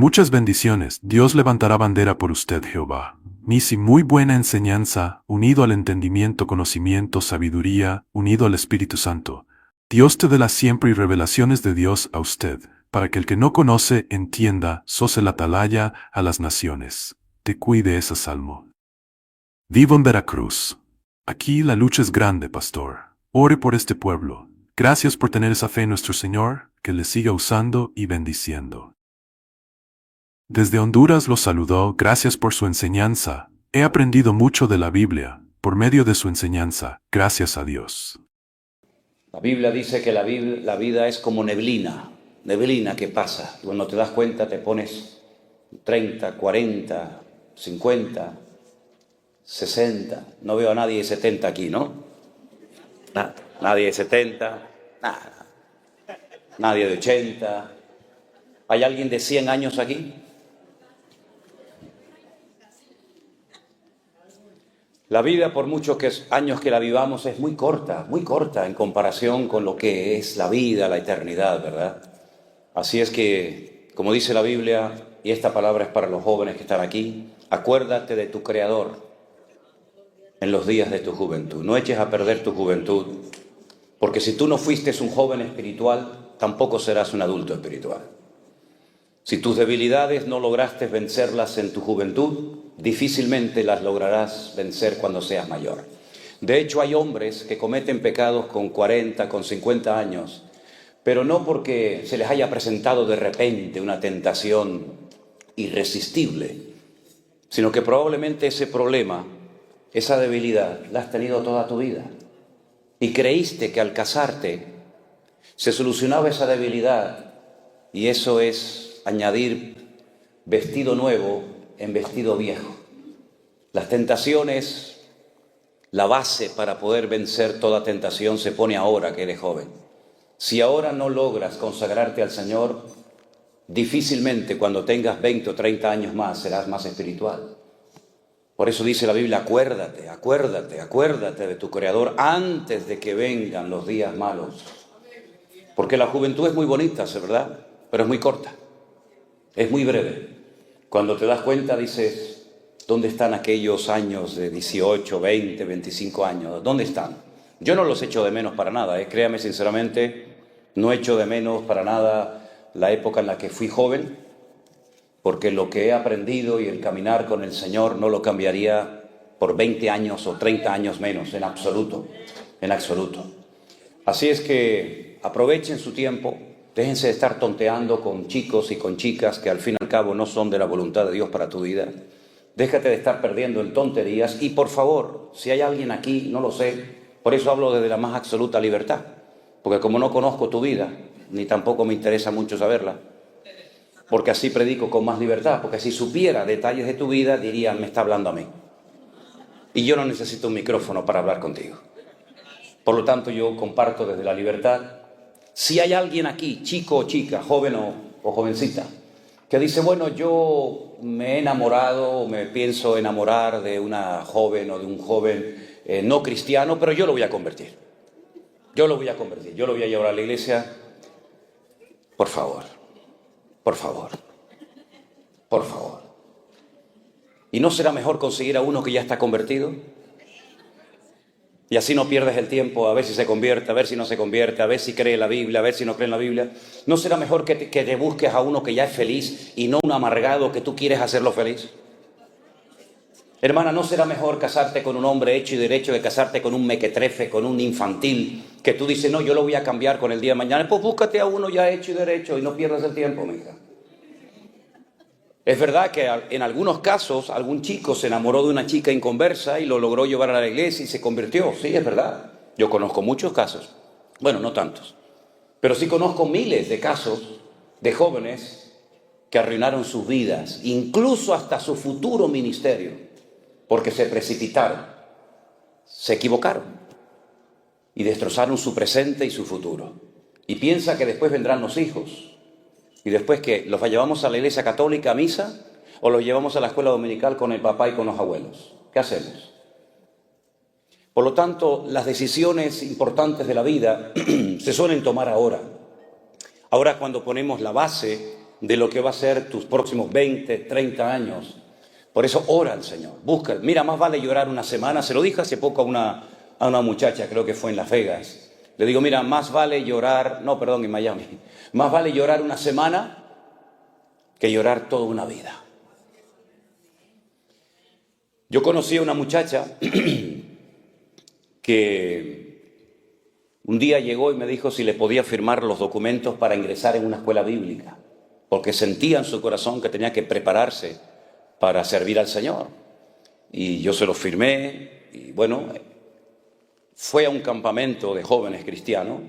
Muchas bendiciones. Dios levantará bandera por usted, Jehová. Nisi, muy buena enseñanza, unido al entendimiento, conocimiento, sabiduría, unido al Espíritu Santo. Dios te dé la siempre y revelaciones de Dios a usted, para que el que no conoce entienda, sos el atalaya a las naciones. Te cuide ese salmo. Vivo en Veracruz. Aquí la lucha es grande, pastor. Ore por este pueblo. Gracias por tener esa fe en nuestro Señor, que le siga usando y bendiciendo. Desde Honduras los saludó, gracias por su enseñanza. He aprendido mucho de la Biblia, por medio de su enseñanza, gracias a Dios. La Biblia dice que la vida es como neblina que pasa. Cuando te das cuenta te pones 30, 40, 50, 60. No veo a nadie de 70 aquí, ¿no? Nadie de 70, nada. Nadie de 80. ¿Hay alguien de 100 años aquí? La vida, por muchos años que la vivamos, es muy corta en comparación con lo que es la vida, la eternidad, ¿verdad? Así es que, como dice la Biblia, y esta palabra es para los jóvenes que están aquí, acuérdate de tu Creador en los días de tu juventud. No eches a perder tu juventud, porque si tú no fuiste un joven espiritual, tampoco serás un adulto espiritual. Si tus debilidades no lograste vencerlas en tu juventud, difícilmente las lograrás vencer cuando seas mayor. De hecho, hay hombres que cometen pecados con 40, con 50 años, pero no porque se les haya presentado de repente una tentación irresistible, sino que probablemente ese problema, esa debilidad, la has tenido toda tu vida. Y creíste que al casarte se solucionaba esa debilidad, y eso es añadir vestido nuevo en vestido viejo. Las tentaciones, la base para poder vencer toda tentación se pone ahora que eres joven. Si ahora no logras consagrarte al Señor, difícilmente cuando tengas 20 o 30 años más serás más espiritual. Por eso dice la Biblia, acuérdate de tu Creador antes de que vengan los días malos. Porque la juventud es muy bonita, ¿es verdad? Pero es muy corta. Es muy breve. Cuando te das cuenta dices, ¿dónde están aquellos años de 18, 20, 25 años? ¿Dónde están? Yo no los echo de menos para nada, créame sinceramente, no echo de menos para nada la época en la que fui joven, porque lo que he aprendido y el caminar con el Señor no lo cambiaría por 20 años o 30 años menos, en absoluto, en absoluto. Así es que aprovechen su tiempo. Déjense de estar tonteando con chicos y con chicas que al fin y al cabo no son de la voluntad de Dios para tu vida. Déjate de estar perdiendo en tonterías y por favor, si hay alguien aquí, no lo sé, por eso hablo desde la más absoluta libertad, porque como no conozco tu vida, ni tampoco me interesa mucho saberla, porque así predico con más libertad, porque si supiera detalles de tu vida, diría, me está hablando a mí. Y yo no necesito un micrófono para hablar contigo. Por lo tanto, yo comparto desde la libertad. Si hay alguien aquí, chico o chica, joven o jovencita, que dice, bueno, yo me he enamorado o me pienso enamorar de una joven o de un joven no cristiano, pero yo lo voy a convertir. Yo lo voy a llevar a la iglesia. Por favor. ¿Y no será mejor conseguir a uno que ya está convertido? Y así no pierdes el tiempo a ver si se convierte, a ver si no se convierte, a ver si cree en la Biblia, a ver si no cree en la Biblia. ¿No será mejor que te busques a uno que ya es feliz y no un amargado que tú quieres hacerlo feliz? Hermana, ¿no será mejor casarte con un hombre hecho y derecho que casarte con un mequetrefe, con un infantil, que tú dices, no, yo lo voy a cambiar con el día de mañana? Pues búscate a uno ya hecho y derecho y no pierdas el tiempo, mija. Es verdad que en algunos casos algún chico se enamoró de una chica inconversa y lo logró llevar a la iglesia y se convirtió. Sí, es verdad. Yo conozco muchos casos. Bueno, no tantos. Pero sí conozco miles de casos de jóvenes que arruinaron sus vidas, incluso hasta su futuro ministerio, porque se precipitaron, se equivocaron y destrozaron su presente y su futuro. Y piensa que después vendrán los hijos. ¿Y después qué? ¿Los llevamos a la iglesia católica a misa o los llevamos a la escuela dominical con el papá y con los abuelos? ¿Qué hacemos? Por lo tanto, las decisiones importantes de la vida se suelen tomar ahora. Ahora cuando ponemos la base de lo que va a ser tus próximos 20, 30 años. Por eso ora al Señor, busca. Mira, más vale llorar una semana. Se lo dije hace poco a una muchacha, creo que fue en Las Vegas. Le digo, mira, más vale llorar, no, perdón, en Miami. Más vale llorar una semana que llorar toda una vida. Yo conocí a una muchacha que un día llegó y me dijo si le podía firmar los documentos para ingresar en una escuela bíblica, porque sentía en su corazón que tenía que prepararse para servir al Señor. Y yo se los firmé y bueno, fue a un campamento de jóvenes cristianos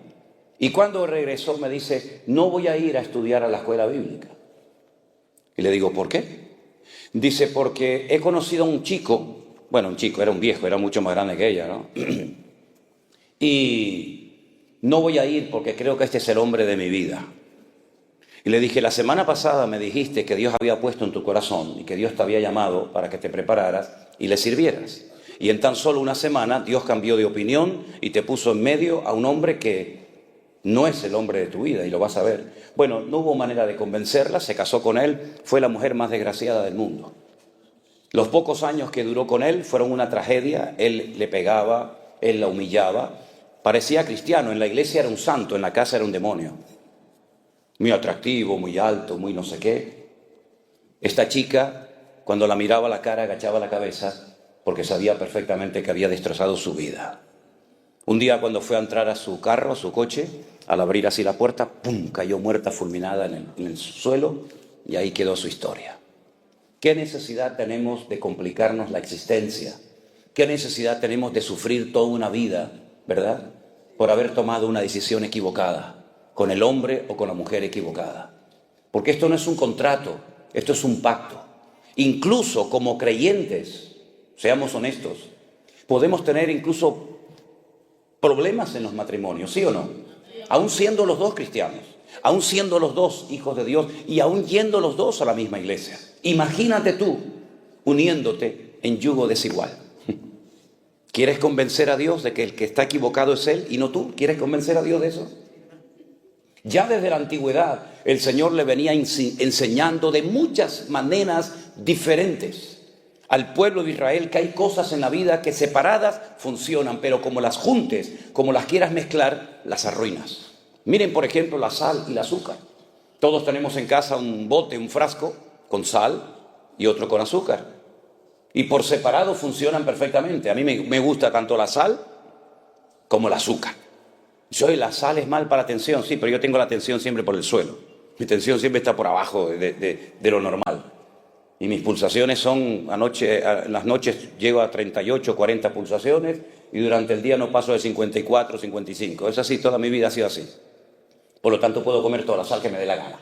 y cuando regresó me dice, no voy a ir a estudiar a la escuela bíblica. Y le digo, ¿por qué? Dice, porque he conocido a un chico, bueno, un chico, era un viejo, era mucho más grande que ella, ¿no? Y no voy a ir porque creo que este es el hombre de mi vida. Y le dije, la semana pasada me dijiste que Dios había puesto en tu corazón y que Dios te había llamado para que te prepararas y le sirvieras. Y en tan solo una semana Dios cambió de opinión y te puso en medio a un hombre que no es el hombre de tu vida y lo vas a ver. Bueno, no hubo manera de convencerla, se casó con él, fue la mujer más desgraciada del mundo. Los pocos años que duró con él fueron una tragedia, él le pegaba, él la humillaba, parecía cristiano, en la iglesia era un santo, en la casa era un demonio. Muy atractivo, muy alto, muy no sé qué. Esta chica, cuando la miraba a la cara, agachaba la cabeza porque sabía perfectamente que había destrozado su vida. Un día cuando fue a entrar a su carro, a su coche, al abrir así la puerta, ¡pum!, cayó muerta fulminada en el suelo y ahí quedó su historia. ¿Qué necesidad tenemos de complicarnos la existencia? ¿Qué necesidad tenemos de sufrir toda una vida, verdad? Por haber tomado una decisión equivocada, con el hombre o con la mujer equivocada. Porque esto no es un contrato, esto es un pacto. Incluso como creyentes, seamos honestos, podemos tener incluso problemas en los matrimonios, ¿sí o no? Aún siendo los dos cristianos, aún siendo los dos hijos de Dios y aún yendo los dos a la misma iglesia. Imagínate tú uniéndote en yugo desigual. ¿Quieres convencer a Dios de que el que está equivocado es Él y no tú? ¿Quieres convencer a Dios de eso? Ya desde la antigüedad el Señor le venía enseñando de muchas maneras diferentes al pueblo de Israel que hay cosas en la vida que separadas funcionan, pero como las juntes, como las quieras mezclar, las arruinas. Miren, por ejemplo, la sal y el azúcar. Todos tenemos en casa un bote, un frasco con sal y otro con azúcar. Y por separado funcionan perfectamente. A mí me gusta tanto la sal como el azúcar. La sal es mal para la tensión, sí, pero yo tengo la tensión siempre por el suelo. Mi tensión siempre está por abajo de lo normal. Y mis pulsaciones son, en las noches llego a 38, 40 pulsaciones y durante el día no paso de 54, 55. Es así, toda mi vida ha sido así. Por lo tanto puedo comer toda la sal que me dé la gana.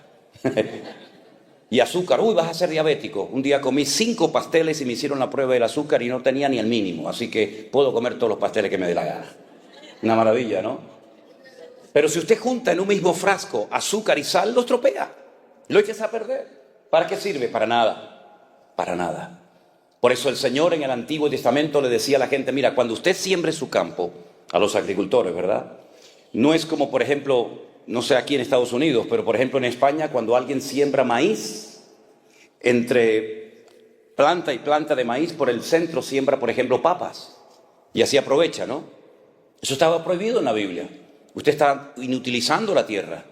Y azúcar, vas a ser diabético. Un día comí 5 pasteles y me hicieron la prueba del azúcar y no tenía ni el mínimo. Así que puedo comer todos los pasteles que me dé la gana. Una maravilla, ¿no? Pero si usted junta en un mismo frasco azúcar y sal, lo estropea. Lo echas a perder. ¿Para qué sirve? Para nada. Para nada. Por eso el Señor en el Antiguo Testamento le decía a la gente, mira, cuando usted siembre su campo, a los agricultores, ¿verdad? No es como, por ejemplo, no sé aquí en Estados Unidos, pero por ejemplo en España, cuando alguien siembra maíz, entre planta y planta de maíz, por el centro siembra, por ejemplo, papas. Y así aprovecha, ¿no? Eso estaba prohibido en la Biblia. Usted está inutilizando la tierra.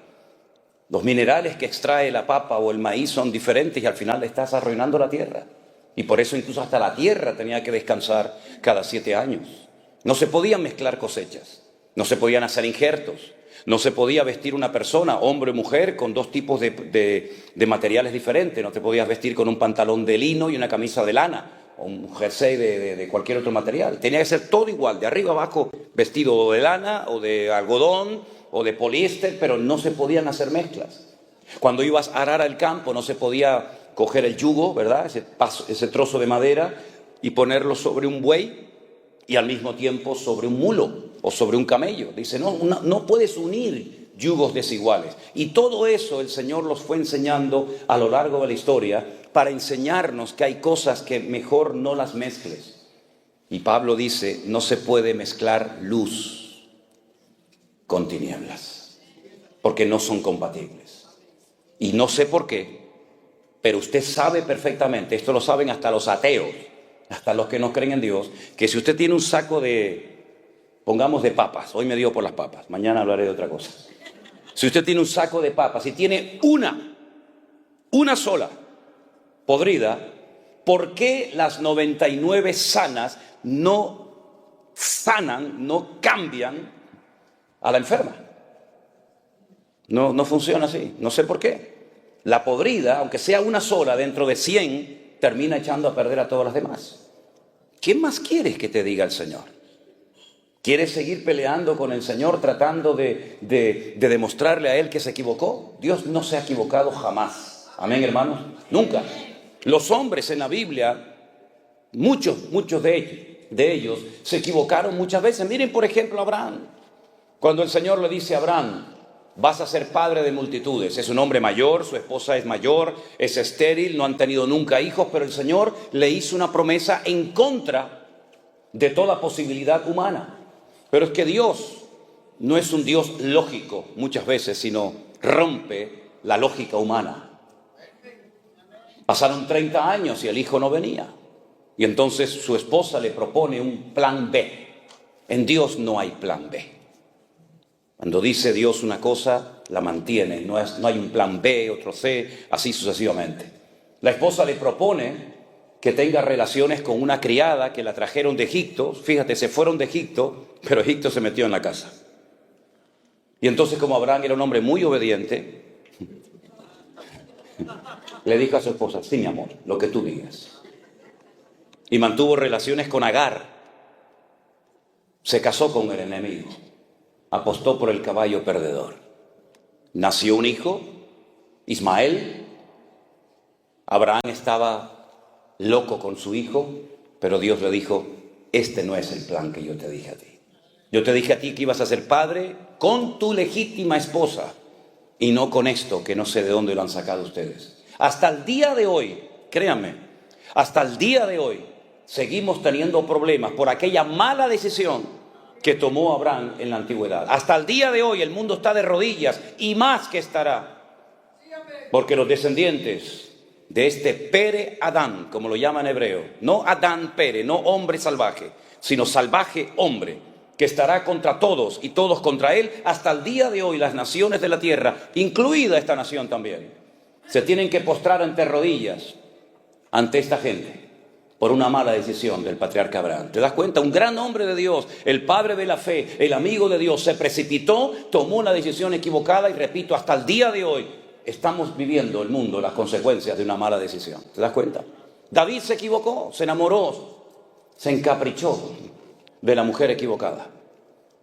Los minerales que extrae la papa o el maíz son diferentes y al final le estás arruinando la tierra. Y por eso incluso hasta la tierra tenía que descansar cada 7 años. No se podían mezclar cosechas, no se podían hacer injertos, no se podía vestir una persona, hombre o mujer, con 2 tipos de materiales diferentes. No te podías vestir con un pantalón de lino y una camisa de lana o un jersey de cualquier otro material. Tenía que ser todo igual, de arriba abajo, vestido de lana o de algodón o de poliéster, pero no se podían hacer mezclas. Cuando ibas a arar el campo no se podía coger el yugo, ¿verdad? Ese trozo de madera y ponerlo sobre un buey y al mismo tiempo sobre un mulo o sobre un camello. Dice, no puedes unir yugos desiguales. Y todo eso el Señor los fue enseñando a lo largo de la historia para enseñarnos que hay cosas que mejor no las mezcles. Y Pablo dice, no se puede mezclar luz con tinieblas, porque no son compatibles. Y no sé por qué, pero usted sabe perfectamente, esto lo saben hasta los ateos, hasta los que no creen en Dios, que si usted tiene un saco de, pongamos de papas, hoy me dio por las papas, mañana hablaré de otra cosa. Si usted tiene un saco de papas y tiene una sola podrida, ¿por qué las 99 sanas no sanan, no cambian a la enferma? No funciona así, no sé por qué. La podrida, aunque sea una sola, dentro de 100, termina echando a perder a todas las demás. ¿Qué más quieres que te diga el Señor? ¿Quieres seguir peleando con el Señor tratando de demostrarle a Él que se equivocó? Dios no se ha equivocado jamás. Amén, hermanos. Nunca. Los hombres en la Biblia, muchos de ellos se equivocaron muchas veces. Miren, por ejemplo, Abraham. Cuando el Señor le dice a Abraham, vas a ser padre de multitudes. Es un hombre mayor, su esposa es mayor, es estéril, no han tenido nunca hijos, pero el Señor le hizo una promesa en contra de toda posibilidad humana. Pero es que Dios no es un Dios lógico muchas veces, sino rompe la lógica humana. Pasaron 30 años y el hijo no venía. Y entonces su esposa le propone un plan B. En Dios no hay plan B. Cuando dice Dios una cosa, la mantiene. No hay un plan B, otro C, así sucesivamente. La esposa le propone que tenga relaciones con una criada que la trajeron de Egipto. Fíjate, se fueron de Egipto, pero Egipto se metió en la casa. Y entonces, como Abraham era un hombre muy obediente, le dijo a su esposa, sí, mi amor, lo que tú digas. Y mantuvo relaciones con Agar. Se casó con el enemigo. Apostó por el caballo perdedor. Nació un hijo, Ismael. Abraham estaba loco con su hijo, pero Dios le dijo, este no es el plan que yo te dije a ti. Yo te dije a ti que ibas a ser padre con tu legítima esposa y no con esto que no sé de dónde lo han sacado ustedes. Hasta el día de hoy, créanme, hasta el día de hoy seguimos teniendo problemas por aquella mala decisión que tomó Abraham en la antigüedad. Hasta el día de hoy el mundo está de rodillas y más que estará. Porque los descendientes de este Pere Adán, como lo llama en hebreo, no Adán Pere, no hombre salvaje, sino salvaje hombre, que estará contra todos y todos contra él, hasta el día de hoy las naciones de la tierra, incluida esta nación también, se tienen que postrar ante rodillas ante esta gente. Por una mala decisión del patriarca Abraham. ¿Te das cuenta? Un gran hombre de Dios, el padre de la fe, el amigo de Dios, se precipitó, tomó una decisión equivocada y repito, hasta el día de hoy estamos viviendo el mundo las consecuencias de una mala decisión. ¿Te das cuenta? David se equivocó, se enamoró, se encaprichó de la mujer equivocada.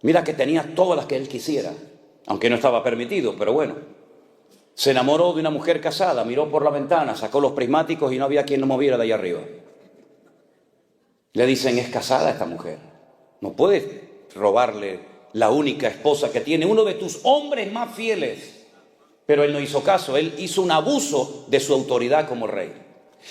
Mira que tenía todas las que él quisiera, aunque no estaba permitido, pero bueno. Se enamoró de una mujer casada, miró por la ventana, sacó los prismáticos y no había quien lo moviera de allá arriba. Le dicen, es casada esta mujer. No puedes robarle la única esposa que tiene, uno de tus hombres más fieles. Pero él no hizo caso, él hizo un abuso de su autoridad como rey.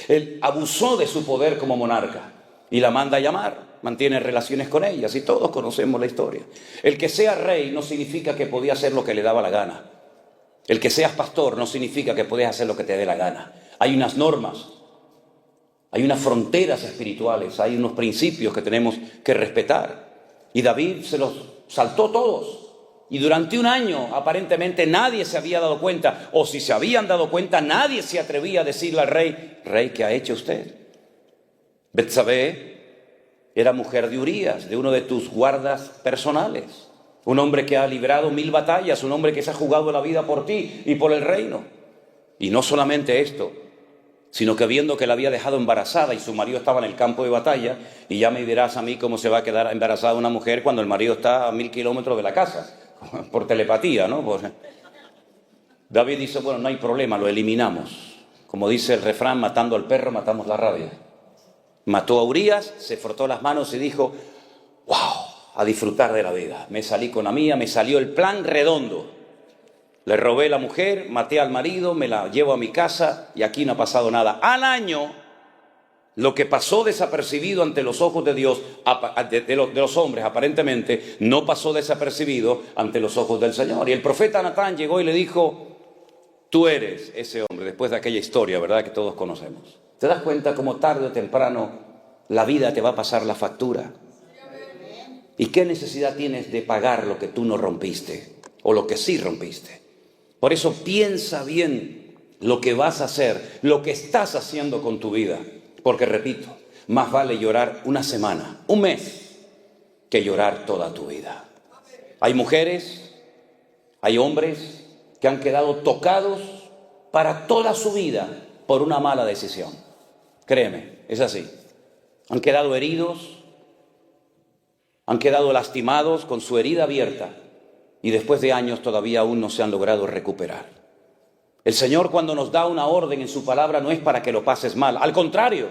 Él abusó de su poder como monarca y la manda a llamar, mantiene relaciones con ellas y todos conocemos la historia. El que sea rey no significa que podía hacer lo que le daba la gana. El que seas pastor no significa que podías hacer lo que te dé la gana. Hay unas normas. Hay unas fronteras espirituales, hay unos principios que tenemos que respetar. Y David se los saltó todos. Y durante un año aparentemente nadie se había dado cuenta. O si se habían dado cuenta, nadie se atrevía a decirle al rey, rey, ¿qué ha hecho usted? Betsabé era mujer de Urías, de uno de tus guardas personales. Un hombre que ha librado 1000 batallas, un hombre que se ha jugado la vida por ti y por el reino. Y no solamente esto, sino que viendo que la había dejado embarazada y su marido estaba en el campo de batalla, y ya me dirás a mí cómo se va a quedar embarazada una mujer cuando el marido está a 1000 kilómetros de la casa, por telepatía, ¿no? Pues, David dice, bueno, no hay problema, lo eliminamos. Como dice el refrán, matando al perro, matamos la rabia. Mató a Urías, se frotó las manos y dijo, wow, a disfrutar de la vida. Me salí con la mía, me salió el plan redondo. Le robé la mujer, maté al marido, me la llevo a mi casa y aquí no ha pasado nada. Al año, lo que pasó desapercibido ante los ojos de Dios, de los hombres aparentemente, no pasó desapercibido ante los ojos del Señor. Y el profeta Natán llegó y le dijo, Tú eres ese hombre, después de aquella historia, ¿verdad?, que todos conocemos. ¿Te das cuenta cómo tarde o temprano la vida te va a pasar la factura? ¿Y qué necesidad tienes de pagar lo que tú no rompiste o lo que sí rompiste? Por eso piensa bien lo que vas a hacer, lo que estás haciendo con tu vida. Porque repito, más vale llorar una semana, un mes, que llorar toda tu vida. Hay mujeres, hay hombres que han quedado tocados para toda su vida por una mala decisión. Créeme, es así. Han quedado heridos, han quedado lastimados con su herida abierta y después de años todavía aún no se han logrado recuperar. El Señor, cuando nos da una orden en su palabra, no es para que lo pases mal, al contrario,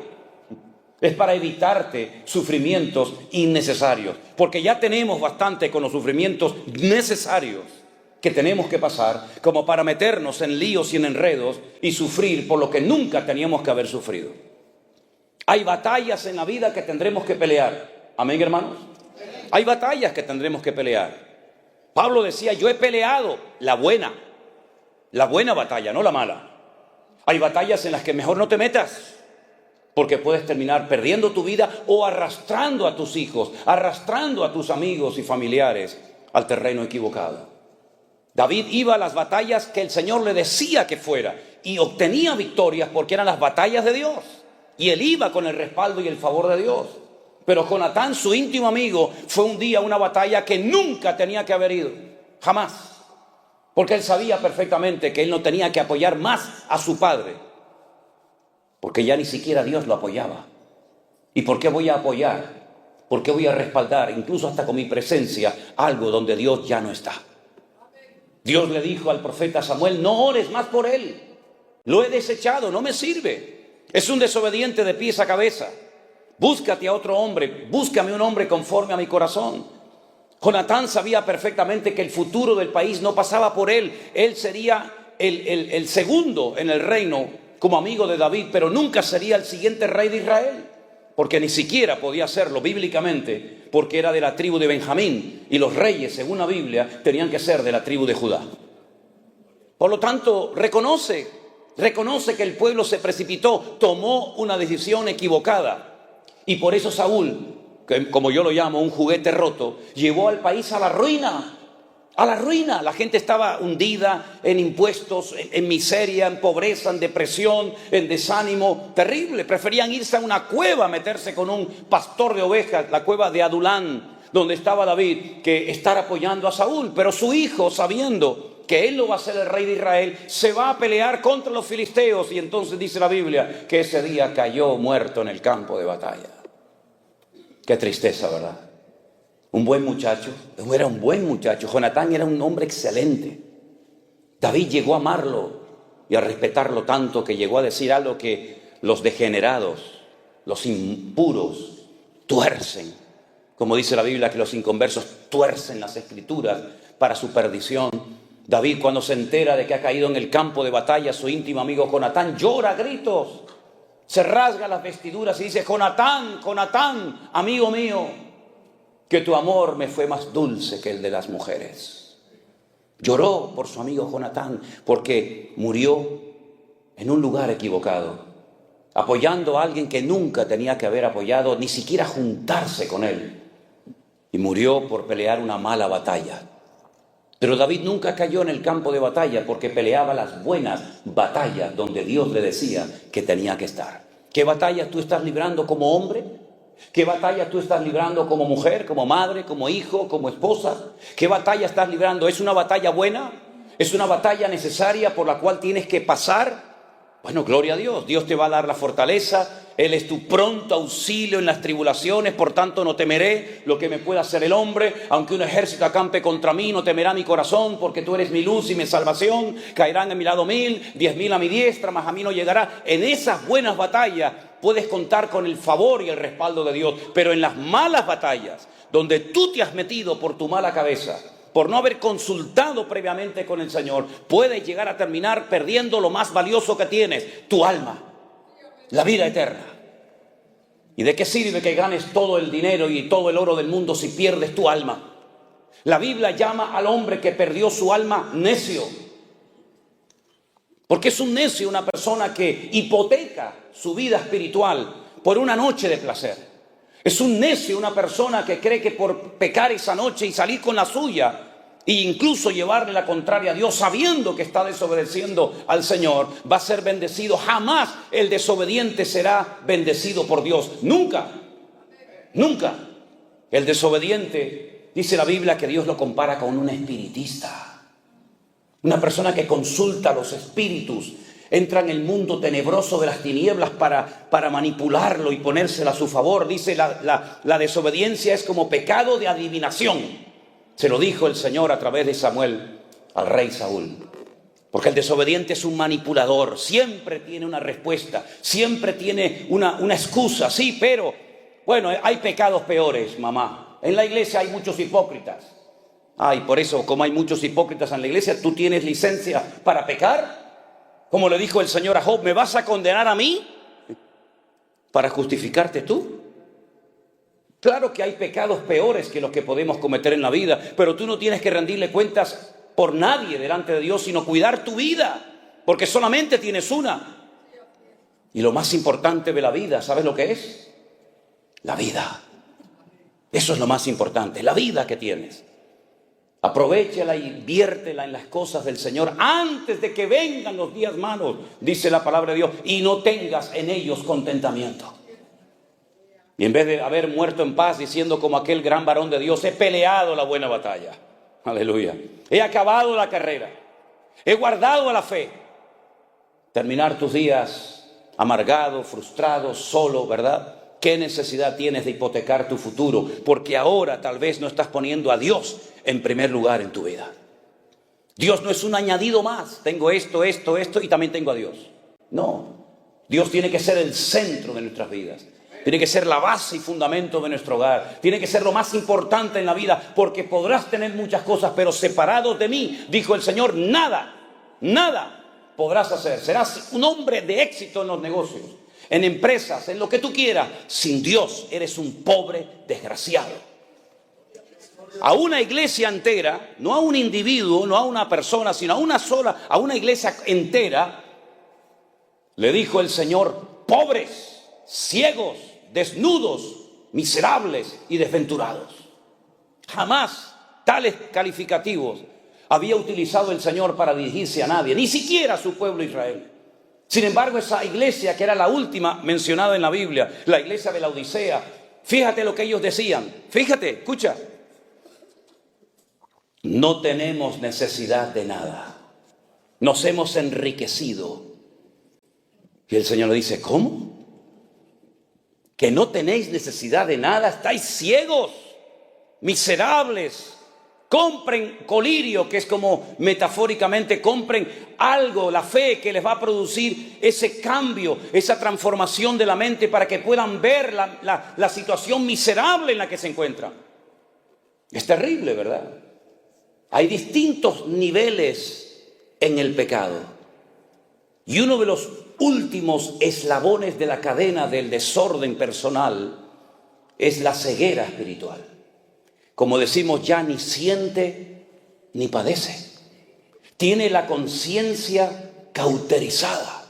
es para evitarte sufrimientos innecesarios, porque ya tenemos bastante con los sufrimientos necesarios que tenemos que pasar como para meternos en líos y en enredos y sufrir por lo que nunca teníamos que haber sufrido. Hay batallas en la vida que tendremos que pelear. ¿Amén, hermanos? Hay batallas que tendremos que pelear. Pablo decía, yo he peleado la buena batalla, no la mala. Hay batallas en las que mejor no te metas, porque puedes terminar perdiendo tu vida o arrastrando a tus hijos, arrastrando a tus amigos y familiares al terreno equivocado. David iba a las batallas que el Señor le decía que fuera y obtenía victorias porque eran las batallas de Dios. Y él iba con el respaldo y el favor de Dios. Pero Jonatán, su íntimo amigo, fue un día a una batalla que nunca tenía que haber ido, jamás. Porque él sabía perfectamente que él no tenía que apoyar más a su padre, porque ya ni siquiera Dios lo apoyaba. ¿Y por qué voy a apoyar? ¿Por qué voy a respaldar, incluso hasta con mi presencia, algo donde Dios ya no está? Dios le dijo al profeta Samuel, no ores más por él. Lo he desechado, no me sirve. Es un desobediente de pies a cabeza. Búscate a otro hombre, búscame un hombre conforme a mi corazón. Jonatán sabía perfectamente que el futuro del país no pasaba por él. Él sería el segundo en el reino como amigo de David, pero nunca sería el siguiente rey de Israel, porque ni siquiera podía serlo bíblicamente, porque era de la tribu de Benjamín, y los reyes, según la Biblia, tenían que ser de la tribu de Judá. Por lo tanto, reconoce que el pueblo se precipitó, tomó una decisión equivocada. Y por eso Saúl, que como yo lo llamo, un juguete roto, llevó al país a la ruina. A la ruina. La gente estaba hundida en impuestos, en miseria, en pobreza, en depresión, en desánimo terrible. Preferían irse a una cueva a meterse con un pastor de ovejas, la cueva de Adulán, donde estaba David, que estar apoyando a Saúl. Pero su hijo, sabiendo que él no va a ser el rey de Israel, se va a pelear contra los filisteos. Y entonces dice la Biblia que ese día cayó muerto en el campo de batalla. Qué tristeza, ¿verdad? Un buen muchacho, era un buen muchacho. Jonatán era un hombre excelente. David llegó a amarlo y a respetarlo tanto que llegó a decir algo que los degenerados, los impuros, tuercen. Como dice la Biblia, que los inconversos tuercen las escrituras para su perdición. David, cuando se entera de que ha caído en el campo de batalla su íntimo amigo Jonatán, llora a gritos, se rasga las vestiduras y dice, Jonatán, Jonatán, amigo mío, que tu amor me fue más dulce que el de las mujeres. Lloró por su amigo Jonatán porque murió en un lugar equivocado, apoyando a alguien que nunca tenía que haber apoyado, ni siquiera juntarse con él. Y murió por pelear una mala batalla. Pero David nunca cayó en el campo de batalla porque peleaba las buenas batallas donde Dios le decía que tenía que estar. ¿Qué batallas tú estás librando como hombre? ¿Qué batalla tú estás librando como mujer, como madre, como hijo, como esposa? ¿Qué batalla estás librando? ¿Es una batalla buena? ¿Es una batalla necesaria por la cual tienes que pasar? Bueno, gloria a Dios. Dios te va a dar la fortaleza. Él es tu pronto auxilio en las tribulaciones. Por tanto, no temeré lo que me pueda hacer el hombre. Aunque un ejército acampe contra mí, no temerá mi corazón, porque tú eres mi luz y mi salvación. Caerán a mi lado 1000, 10.000 a mi diestra, mas a mí no llegará. En esas buenas batallas puedes contar con el favor y el respaldo de Dios. Pero en las malas batallas, donde tú te has metido por tu mala cabeza, por no haber consultado previamente con el Señor, puedes llegar a terminar perdiendo lo más valioso que tienes, tu alma, la vida eterna. ¿Y de qué sirve que ganes todo el dinero y todo el oro del mundo si pierdes tu alma? La Biblia llama al hombre que perdió su alma necio. Porque es un necio una persona que hipoteca su vida espiritual por una noche de placer. Es un necio una persona que cree que por pecar esa noche y salir con la suya, e incluso llevarle la contraria a Dios, sabiendo que está desobedeciendo al Señor, va a ser bendecido. Jamás el desobediente será bendecido por Dios. Nunca, nunca. El desobediente, dice la Biblia, que Dios lo compara con un espiritista. Una persona que consulta a los espíritus, entra en el mundo tenebroso de las tinieblas para manipularlo y ponérsela a su favor. Dice la desobediencia es como pecado de adivinación. Se lo dijo el Señor a través de Samuel al rey Saúl. Porque el desobediente es un manipulador, siempre tiene una respuesta, siempre tiene una excusa. Sí, pero bueno, hay pecados peores, mamá. En la iglesia hay muchos hipócritas. Ay, por eso, como hay muchos hipócritas en la iglesia, ¿tú tienes licencia para pecar? Como le dijo el Señor a Job, ¿me vas a condenar a mí para justificarte tú? Claro que hay pecados peores que los que podemos cometer en la vida, pero tú no tienes que rendirle cuentas por nadie delante de Dios, sino cuidar tu vida, porque solamente tienes una. Y lo más importante de la vida, ¿sabes lo que es? La vida. Eso es lo más importante, la vida que tienes. Aprovéchala y inviértela en las cosas del Señor antes de que vengan los días malos, dice la palabra de Dios, y no tengas en ellos contentamiento. Y en vez de haber muerto en paz diciendo como aquel gran varón de Dios, he peleado la buena batalla, aleluya, he acabado la carrera, he guardado la fe. Terminar tus días amargado, frustrado, solo, ¿verdad? ¿Qué necesidad tienes de hipotecar tu futuro? Porque ahora tal vez no estás poniendo a Dios en primer lugar en tu vida. Dios no es un añadido más. Tengo esto y también tengo a Dios. No. Dios tiene que ser el centro de nuestras vidas. Tiene que ser la base y fundamento de nuestro hogar. Tiene que ser lo más importante en la vida. Porque podrás tener muchas cosas, pero separados de mí, dijo el Señor, nada podrás hacer. Serás un hombre de éxito en los negocios, en empresas, en lo que tú quieras. Sin Dios eres un pobre desgraciado. A una iglesia entera, no a un individuo, no a una persona, sino a una iglesia entera, le dijo el Señor, pobres, ciegos, desnudos, miserables y desventurados. Jamás tales calificativos había utilizado el Señor para dirigirse a nadie, ni siquiera a su pueblo Israel. Sin embargo, esa iglesia que era la última mencionada en la Biblia, la iglesia de la Odisea, fíjate lo que ellos decían. Fíjate, escucha. No tenemos necesidad de nada. Nos hemos enriquecido. Y el Señor le dice, ¿cómo? ¿Que no tenéis necesidad de nada? ¿Estáis ciegos? Miserables. Compren colirio, que es como metafóricamente, compren algo, la fe que les va a producir ese cambio, esa transformación de la mente para que puedan ver la situación miserable en la que se encuentran. Es terrible, ¿verdad? Hay distintos niveles en el pecado. Y uno de los últimos eslabones de la cadena del desorden personal es la ceguera espiritual. Como decimos, ya ni siente ni padece. Tiene la conciencia cauterizada.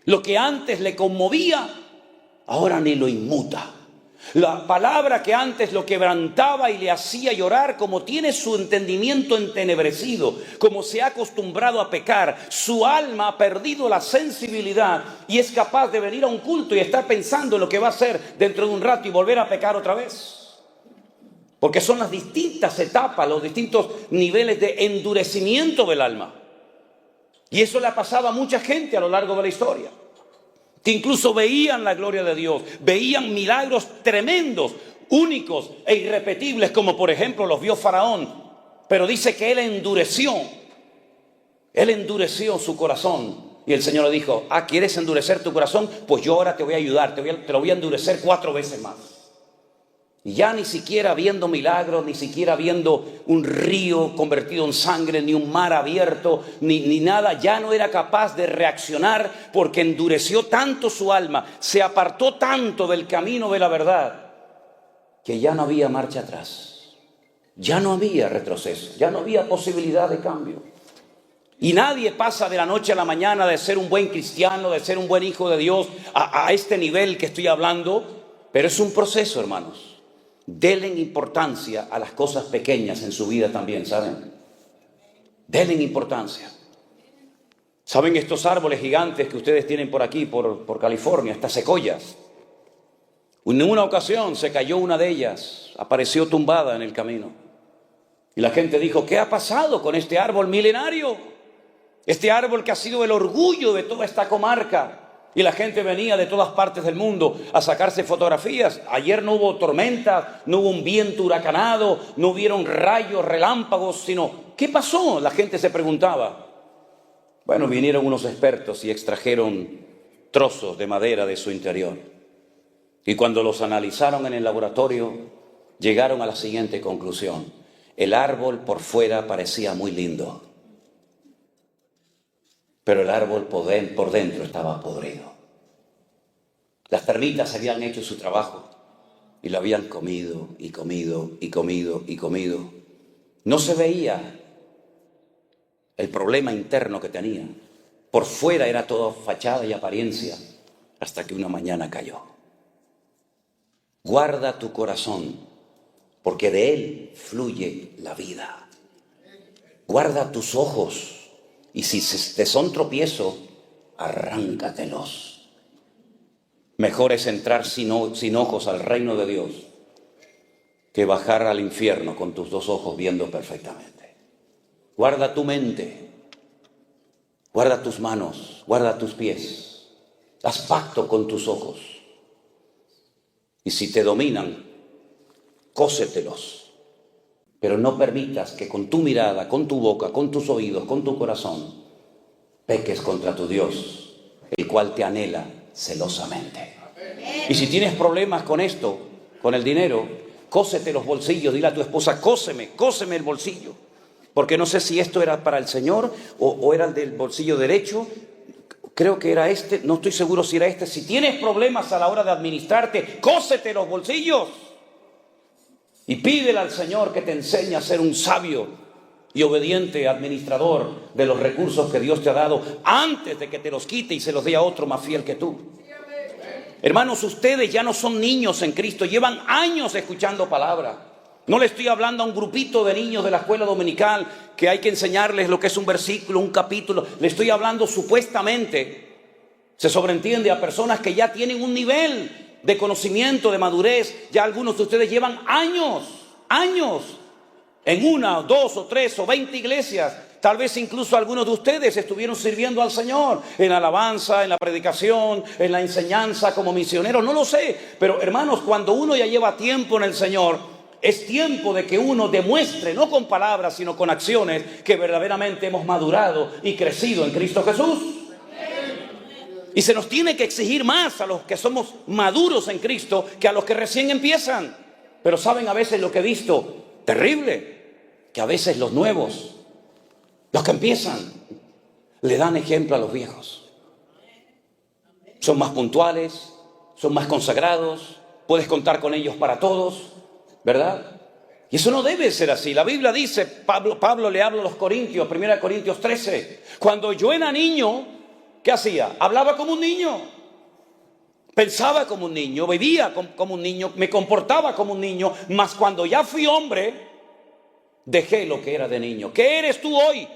Lo que antes le conmovía, ahora ni lo inmuta. La palabra que antes lo quebrantaba y le hacía llorar, como tiene su entendimiento entenebrecido, como se ha acostumbrado a pecar, su alma ha perdido la sensibilidad y es capaz de venir a un culto y estar pensando en lo que va a hacer dentro de un rato y volver a pecar otra vez. Porque son las distintas etapas, los distintos niveles de endurecimiento del alma. Y eso le ha pasado a mucha gente a lo largo de la historia, que incluso veían la gloria de Dios, veían milagros tremendos, únicos e irrepetibles, como por ejemplo los vio Faraón. Pero dice que él endureció su corazón. Y el Señor le dijo, ¿quieres endurecer tu corazón? Pues yo ahora te voy a ayudar, te lo voy a endurecer 4 veces más. Y ya ni siquiera viendo milagros, ni siquiera viendo un río convertido en sangre, ni un mar abierto, ni nada, ya no era capaz de reaccionar porque endureció tanto su alma, se apartó tanto del camino de la verdad, que ya no había marcha atrás, ya no había retroceso, ya no había posibilidad de cambio. Y nadie pasa de la noche a la mañana de ser un buen cristiano, de ser un buen hijo de Dios, a este nivel que estoy hablando. Pero es un proceso, hermanos. Denle importancia a las cosas pequeñas en su vida también, ¿saben? Denle importancia. ¿Saben estos árboles gigantes que ustedes tienen por aquí, por California, estas secoyas? En una ocasión se cayó una de ellas, apareció tumbada en el camino. Y la gente dijo, ¿qué ha pasado con este árbol milenario? Este árbol que ha sido el orgullo de toda esta comarca. Y la gente venía de todas partes del mundo a sacarse fotografías. Ayer no hubo tormentas, no hubo un viento huracanado, no hubieron rayos, relámpagos, sino, ¿qué pasó? La gente se preguntaba. Bueno, vinieron unos expertos y extrajeron trozos de madera de su interior. Y cuando los analizaron en el laboratorio, llegaron a la siguiente conclusión. El árbol por fuera parecía muy lindo, pero el árbol por dentro estaba podrido. Las termitas habían hecho su trabajo y lo habían comido y comido y comido y comido. No se veía el problema interno que tenía. Por fuera era todo fachada y apariencia, hasta que una mañana cayó. Guarda tu corazón, porque de él fluye la vida. Guarda tus ojos, y si te son tropiezo, arráncatelos. Mejor es entrar sin ojos al reino de Dios que bajar al infierno con tus dos ojos viendo perfectamente. Guarda tu mente, guarda tus manos, guarda tus pies. Haz pacto con tus ojos. Y si te dominan, cósetelos. Pero no permitas que con tu mirada, con tu boca, con tus oídos, con tu corazón, peques contra tu Dios, el cual te anhela celosamente. Y si tienes problemas con esto, con el dinero, cósete los bolsillos. Dile a tu esposa, cóseme el bolsillo. Porque no sé si esto era para el Señor o era el del bolsillo derecho. Creo que era este, no estoy seguro si era este. Si tienes problemas a la hora de administrarte, cósete los bolsillos. Y pídele al Señor que te enseñe a ser un sabio y obediente administrador de los recursos que Dios te ha dado antes de que te los quite y se los dé a otro más fiel que tú. Hermanos, ustedes ya no son niños en Cristo, llevan años escuchando palabra. No le estoy hablando a un grupito de niños de la escuela dominical que hay que enseñarles lo que es un versículo, un capítulo. Le estoy hablando supuestamente, se sobreentiende, a personas que ya tienen un nivel de conocimiento, de madurez. Ya algunos de ustedes llevan años en una, 2 o 3 o 20 iglesias. Tal vez incluso algunos de ustedes estuvieron sirviendo al Señor en la alabanza, en la predicación, en la enseñanza como misioneros. No lo sé, pero hermanos, cuando uno ya lleva tiempo en el Señor, es tiempo de que uno demuestre, no con palabras, sino con acciones, que verdaderamente hemos madurado y crecido en Cristo Jesús. Y se nos tiene que exigir más a los que somos maduros en Cristo que a los que recién empiezan. Pero saben a veces lo que he visto, terrible, que a veces los nuevos, los que empiezan, le dan ejemplo a los viejos. Son más puntuales, son más consagrados, puedes contar con ellos para todos, ¿verdad? Y eso no debe ser así. La Biblia dice, Pablo le habla a los Corintios, 1 Corintios 13, cuando yo era niño, ¿qué hacía? Hablaba como un niño, pensaba como un niño, vivía como un niño, me comportaba como un niño, mas cuando ya fui hombre, dejé lo que era de niño. ¿Qué eres tú hoy?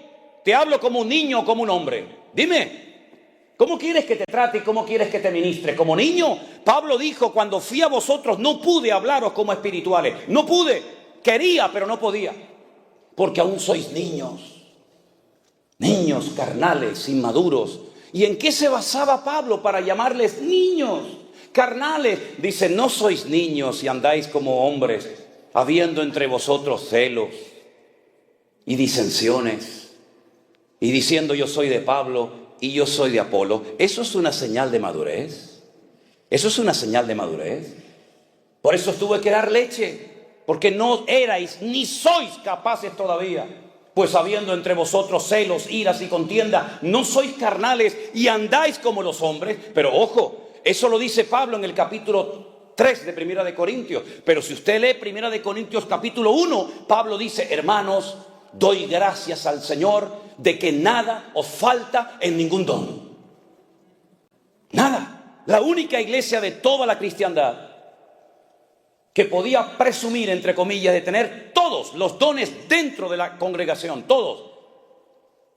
¿Te hablo como un niño o como un hombre? Dime. ¿Cómo quieres que te trate y cómo quieres que te ministre? ¿Como niño? Pablo dijo, cuando fui a vosotros no pude hablaros como espirituales. No pude. Quería, pero no podía. Porque aún sois niños. Niños carnales, inmaduros. ¿Y en qué se basaba Pablo para llamarles niños carnales? Dice, no sois niños y andáis como hombres, habiendo entre vosotros celos y disensiones. Y diciendo, yo soy de Pablo y yo soy de Apolo. ¿Eso es una señal de madurez? ¿Eso es una señal de madurez? Por eso tuve que dar leche, porque no erais ni sois capaces todavía, pues habiendo entre vosotros celos, iras y contienda, no sois carnales y andáis como los hombres. Pero ojo, eso lo dice Pablo en el capítulo 3 de Primera de Corintios. Pero si usted lee Primera de Corintios capítulo 1, Pablo dice, hermanos, doy gracias al Señor de que nada os falta en ningún don. Nada. La única iglesia de toda la cristiandad que podía presumir, entre comillas, de tener todos los dones dentro de la congregación, todos.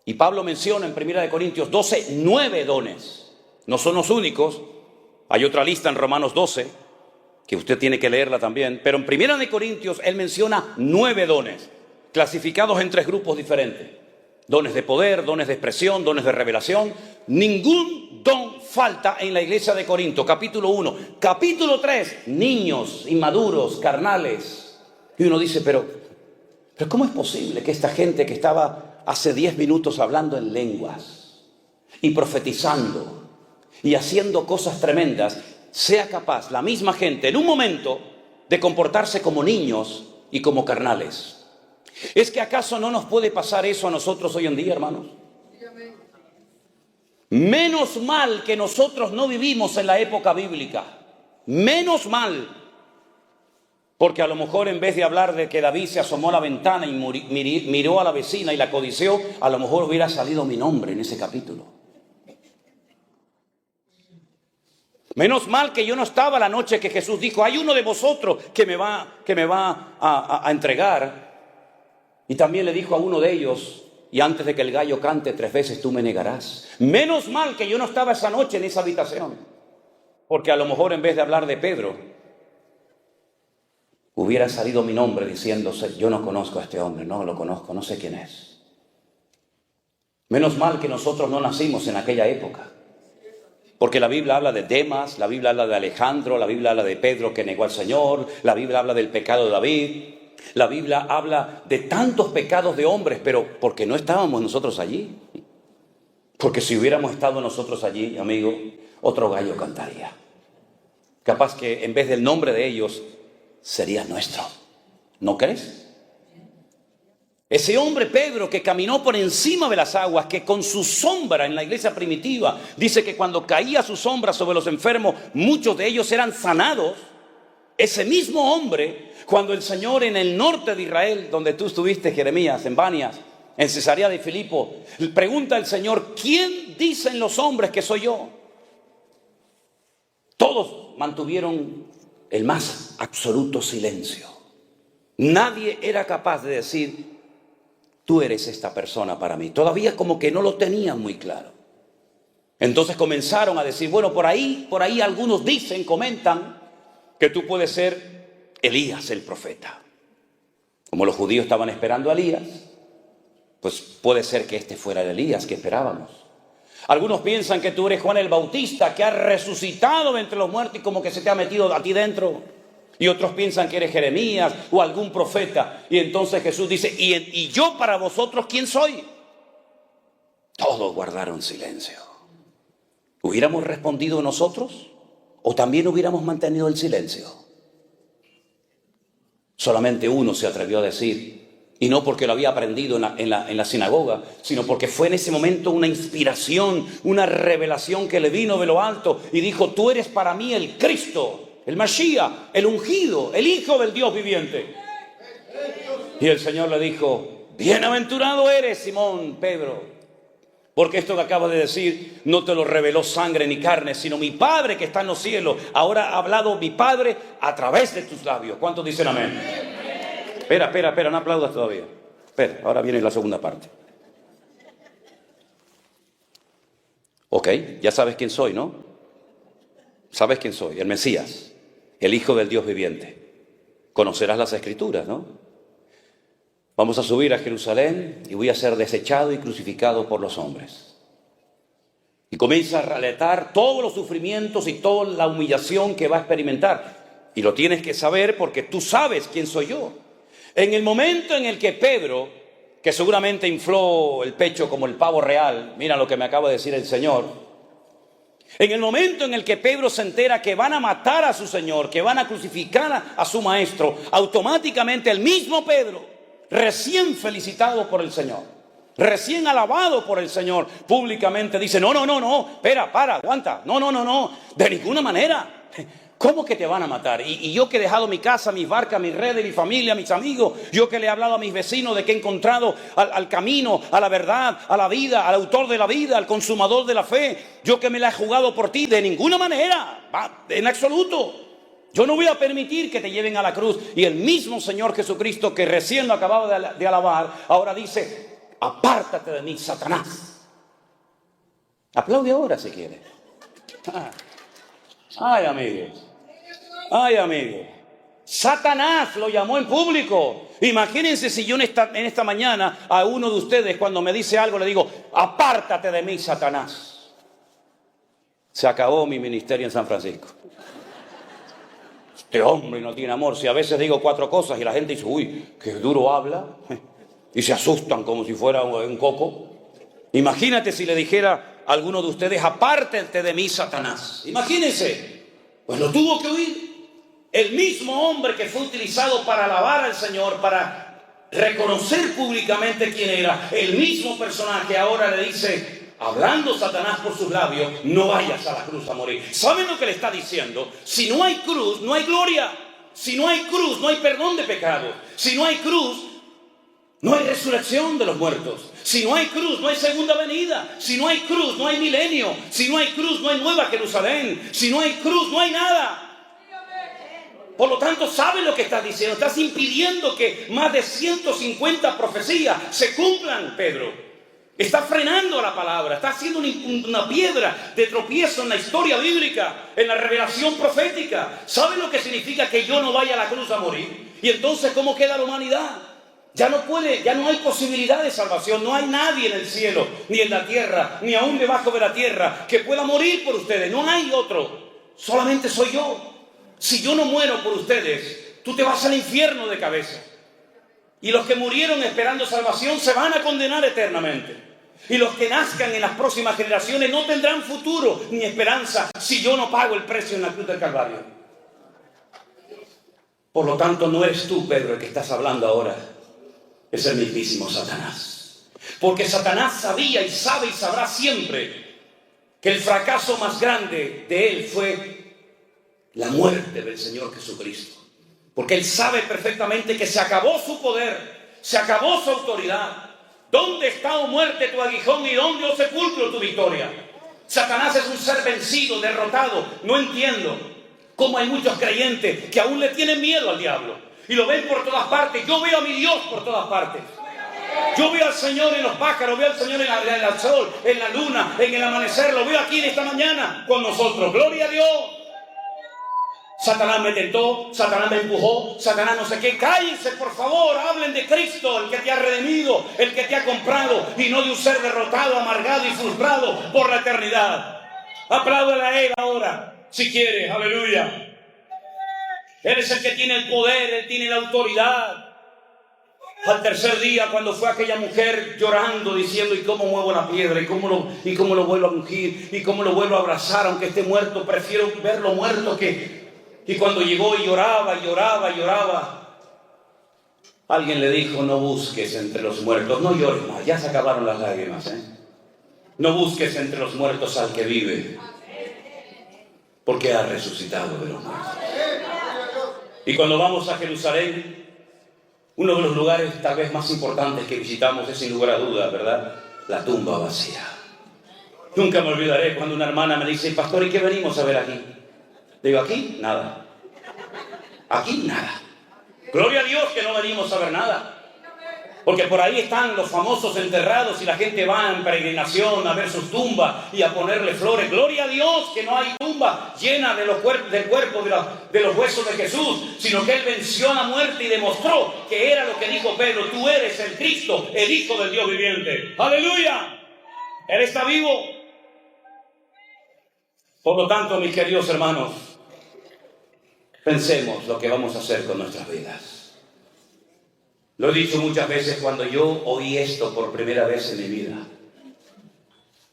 Y Pablo menciona en 1 Corintios 12, 9 dones. No son los únicos. Hay otra lista en Romanos 12, que usted tiene que leerla también. Pero en 1 Corintios él menciona 9 dones, clasificados en 3 grupos diferentes. Dones de poder, dones de expresión, dones de revelación. Ningún don falta en la iglesia de Corinto. Capítulo 1. Capítulo 3. Niños, inmaduros, carnales. Y uno dice, pero ¿cómo es posible que esta gente que estaba hace 10 minutos hablando en lenguas y profetizando y haciendo cosas tremendas, sea capaz la misma gente en un momento de comportarse como niños y como carnales? ¿Es que acaso no nos puede pasar eso a nosotros hoy en día, hermanos? Menos mal que nosotros no vivimos en la época bíblica. Menos mal. Porque a lo mejor en vez de hablar de que David se asomó a la ventana y miró a la vecina y la codició, a lo mejor hubiera salido mi nombre en ese capítulo. Menos mal que yo no estaba la noche que Jesús dijo, hay uno de vosotros que me va a entregar. Y también le dijo a uno de ellos, y antes de que el gallo cante 3 veces tú me negarás. Menos mal que yo no estaba esa noche en esa habitación. Porque a lo mejor en vez de hablar de Pedro, hubiera salido mi nombre diciéndose, yo no conozco a este hombre, no lo conozco, no sé quién es. Menos mal que nosotros no nacimos en aquella época. Porque la Biblia habla de Demas, la Biblia habla de Alejandro, la Biblia habla de Pedro que negó al Señor, la Biblia habla del pecado de David, la Biblia habla de tantos pecados de hombres, pero ¿por qué no estábamos nosotros allí? Porque si hubiéramos estado nosotros allí, amigo, otro gallo cantaría. Capaz que en vez del nombre de ellos, sería nuestro. ¿No crees? Ese hombre Pedro que caminó por encima de las aguas, que con su sombra en la iglesia primitiva, dice que cuando caía su sombra sobre los enfermos, muchos de ellos eran sanados. Ese mismo hombre, cuando el Señor en el norte de Israel, donde tú estuviste, Jeremías, en Banias, en Cesarea de Filipo, pregunta al Señor, ¿quién dicen los hombres que soy yo? Todos mantuvieron el más absoluto silencio. Nadie era capaz de decir, tú eres esta persona para mí. Todavía como que no lo tenían muy claro. Entonces comenzaron a decir, bueno, por ahí algunos dicen, comentan, que tú puedes ser Elías el profeta. Como los judíos estaban esperando a Elías, pues puede ser que este fuera el Elías que esperábamos. Algunos piensan que tú eres Juan el Bautista, que ha resucitado entre los muertos y como que se te ha metido a ti dentro. Y otros piensan que eres Jeremías o algún profeta. Y entonces Jesús dice, ¿y yo para vosotros quién soy? Todos guardaron silencio. ¿Hubiéramos respondido nosotros? ¿O también hubiéramos mantenido el silencio? Solamente uno se atrevió a decir, y no porque lo había aprendido en la sinagoga, sino porque fue en ese momento una inspiración, una revelación que le vino de lo alto y dijo, tú eres para mí el Cristo, el Mashiach, el ungido, el Hijo del Dios viviente. Y el Señor le dijo, bienaventurado eres, Simón, Pedro, porque esto que acabas de decir no te lo reveló sangre ni carne, sino mi Padre que está en los cielos. Ahora ha hablado mi Padre a través de tus labios. ¿Cuántos dicen amén? Espera, no aplaudas todavía. Espera, ahora viene la segunda parte. Ok, ya sabes quién soy, ¿no? Sabes quién soy, el Mesías, el Hijo del Dios viviente. Conocerás las Escrituras, ¿no? Vamos a subir a Jerusalén y voy a ser desechado y crucificado por los hombres. Y comienza a relatar todos los sufrimientos y toda la humillación que va a experimentar. Y lo tienes que saber porque tú sabes quién soy yo. En el momento en el que Pedro, que seguramente infló el pecho como el pavo real, mira lo que me acaba de decir el Señor. En el momento en el que Pedro se entera que van a matar a su Señor, que van a crucificar a su maestro, automáticamente el mismo Pedro, recién felicitado por el Señor, recién alabado por el Señor, públicamente dice, no, espera, para, aguanta, no, de ninguna manera. ¿Cómo que te van a matar? Y yo que he dejado mi casa, mis barcas, mis redes, mi familia, mis amigos, yo que le he hablado a mis vecinos de que he encontrado al camino, a la verdad, a la vida, al autor de la vida, al consumador de la fe, yo que me la he jugado por ti, de ninguna manera, en absoluto. Yo no voy a permitir que te lleven a la cruz. Y el mismo Señor Jesucristo que recién lo acababa de alabar, ahora dice, apártate de mí, Satanás. Aplaude ahora si quieres. Ay, amigos. Ay, amigo, Satanás lo llamó en público. Imagínense si yo en esta mañana a uno de ustedes cuando me dice algo le digo, apártate de mí, Satanás. Se acabó mi ministerio en San Francisco. Este hombre no tiene amor. Si a veces digo 4 cosas y la gente dice, uy, qué duro habla, y se asustan como si fuera un coco. Imagínate si le dijera a alguno de ustedes, apártate de mí, Satanás. Imagínense, pues lo tuvo que oír. El mismo hombre que fue utilizado para alabar al Señor, para reconocer públicamente quién era, el mismo personaje ahora le dice, hablando Satanás por sus labios, no vayas a la cruz a morir. ¿Saben lo que le está diciendo? Si no hay cruz, no hay gloria. Si no hay cruz, no hay perdón de pecados. Si no hay cruz, no hay resurrección de los muertos. Si no hay cruz, no hay segunda venida. Si no hay cruz, no hay milenio. Si no hay cruz, no hay nueva Jerusalén. Si no hay cruz, no hay nada. Por lo tanto, ¿sabes lo que estás diciendo? Estás impidiendo que más de 150 profecías se cumplan, Pedro. Estás frenando la palabra. Estás haciendo una piedra de tropiezo en la historia bíblica, en la revelación profética. ¿Sabes lo que significa que yo no vaya a la cruz a morir? Y entonces, ¿cómo queda la humanidad? Ya no hay posibilidad de salvación. No hay nadie en el cielo, ni en la tierra, ni aún debajo de la tierra que pueda morir por ustedes. No hay otro. Solamente soy yo. Si yo no muero por ustedes, tú te vas al infierno de cabeza. Y los que murieron esperando salvación se van a condenar eternamente. Y los que nazcan en las próximas generaciones no tendrán futuro ni esperanza si yo no pago el precio en la cruz del Calvario. Por lo tanto, no eres tú, Pedro, el que estás hablando ahora. Es el mismísimo Satanás. Porque Satanás sabía y sabe y sabrá siempre que el fracaso más grande de él fue la muerte del Señor Jesucristo. Porque él sabe perfectamente que se acabó su poder, se acabó su autoridad. ¿Dónde está, oh muerte, tu aguijón y dónde, oh sepulcro, tu victoria? Satanás es un ser vencido, derrotado. No entiendo cómo hay muchos creyentes que aún le tienen miedo al diablo y lo ven por todas partes. Yo veo a mi Dios por todas partes. Yo veo al Señor en los pájaros, veo al Señor en el sol, en la luna, en el amanecer. Lo veo aquí en esta mañana con nosotros. ¡Gloria a Dios! Satanás me tentó, Satanás me empujó, Satanás no sé qué. Cállense, por favor, hablen de Cristo, el que te ha redimido, el que te ha comprado, y no de un ser derrotado, amargado y frustrado por la eternidad. Apláudale a Él ahora, si quieres, aleluya. Él es el que tiene el poder, Él tiene la autoridad. Al tercer día, cuando fue aquella mujer llorando, diciendo, ¿y cómo muevo la piedra? ¿Y cómo lo vuelvo a ungir? ¿Y cómo lo vuelvo a abrazar? Aunque esté muerto, prefiero verlo muerto que... Y cuando llegó y lloraba, alguien le dijo, no busques entre los muertos, no llores más, ya se acabaron las lágrimas, No busques entre los muertos al que vive, porque ha resucitado de los muertos. Y cuando vamos a Jerusalén, uno de los lugares tal vez más importantes que visitamos es, sin lugar a dudas, ¿verdad?, la tumba vacía. Nunca me olvidaré cuando una hermana me dice, pastor, ¿y qué venimos a ver aquí? Digo, aquí, nada. Aquí, nada. Gloria a Dios que no venimos a ver nada. Porque por ahí están los famosos enterrados y la gente va en peregrinación a ver sus tumbas y a ponerle flores. Gloria a Dios que no hay tumba llena del cuerpo de los huesos de Jesús, sino que Él venció a la muerte y demostró que era lo que dijo Pedro. Tú eres el Cristo, el Hijo del Dios viviente. ¡Aleluya! Él está vivo. Por lo tanto, mis queridos hermanos, pensemos lo que vamos a hacer con nuestras vidas. Lo he dicho muchas veces cuando yo oí esto por primera vez en mi vida.